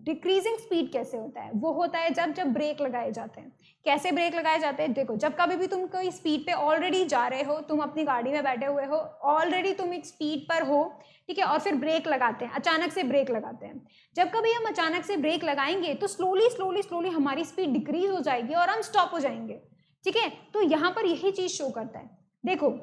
डिक्रीजिंग स्पीड कैसे होता है, वो होता है जब जब ब्रेक लगाए जाते हैं। कैसे ब्रेक लगाए जाते हैं, देखो जब कभी भी तुम कोई स्पीड पे ऑलरेडी जा रहे हो, तुम अपनी गाड़ी में बैठे हुए हो, ऑलरेडी तुम एक स्पीड पर हो, ठीक है, और फिर ब्रेक लगाते हैं, अचानक से ब्रेक लगाते हैं। जब कभी हम अचानक से ब्रेक लगाएंगे तो स्लोली स्लोली स्लोली हमारी स्पीड डिक्रीज हो जाएगी और हम स्टॉप हो जाएंगे, ठीक है। तो यहाँ पर यही चीज शो करता है। देखो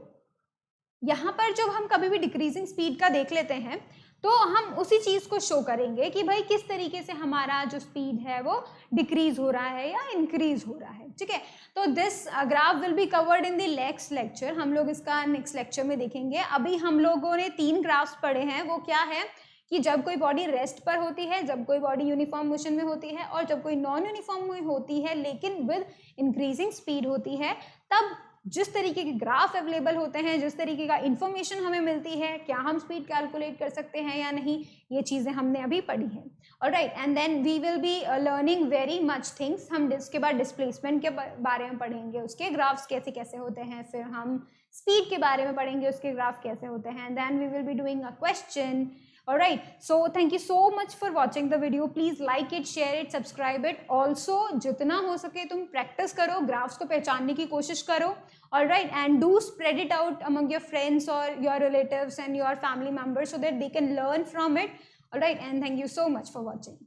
यहाँ पर जब हम कभी भी डिक्रीजिंग स्पीड का देख लेते हैं तो हम उसी चीज को शो करेंगे कि भाई किस तरीके से हमारा जो स्पीड है वो डिक्रीज हो रहा है या इंक्रीज हो रहा है, ठीक है। तो this graph will be covered in the next lecture, हम लोग इसका नेक्स्ट लेक्चर में देखेंगे। अभी हम लोगों ने 3 ग्राफ्स पढ़े हैं, वो क्या है कि जब कोई बॉडी रेस्ट पर होती है, जब कोई बॉडी यूनिफॉर्म मोशन में होती है, और जब कोई नॉन यूनिफॉर्म में होती है लेकिन विद इंक्रीजिंग स्पीड होती है, तब जिस तरीके के ग्राफ अवेलेबल होते हैं, जिस तरीके का इंफॉर्मेशन हमें मिलती है, क्या हम स्पीड कैलकुलेट कर सकते हैं या नहीं, ये चीज़ें हमने अभी पढ़ी हैं। Alright, and then we will be learning very much things. हम इसके बाद डिस्प्लेसमेंट के बारे में पढ़ेंगे, उसके ग्राफ्स कैसे कैसे होते हैं, फिर हम स्पीड के बारे में पढ़ेंगे, उसके ग्राफ कैसे होते हैं, then we will be doing a question. Alright, so thank you so much for watching the video. Please like it, share it, subscribe it. Also, जितना हो सके तुम प्रैक्टिस करो, ग्राफ्स को पहचानने की कोशिश करो. Alright, and do spread it out among your friends or your relatives and your family members so that they can learn from it. Alright, and thank you so much for watching.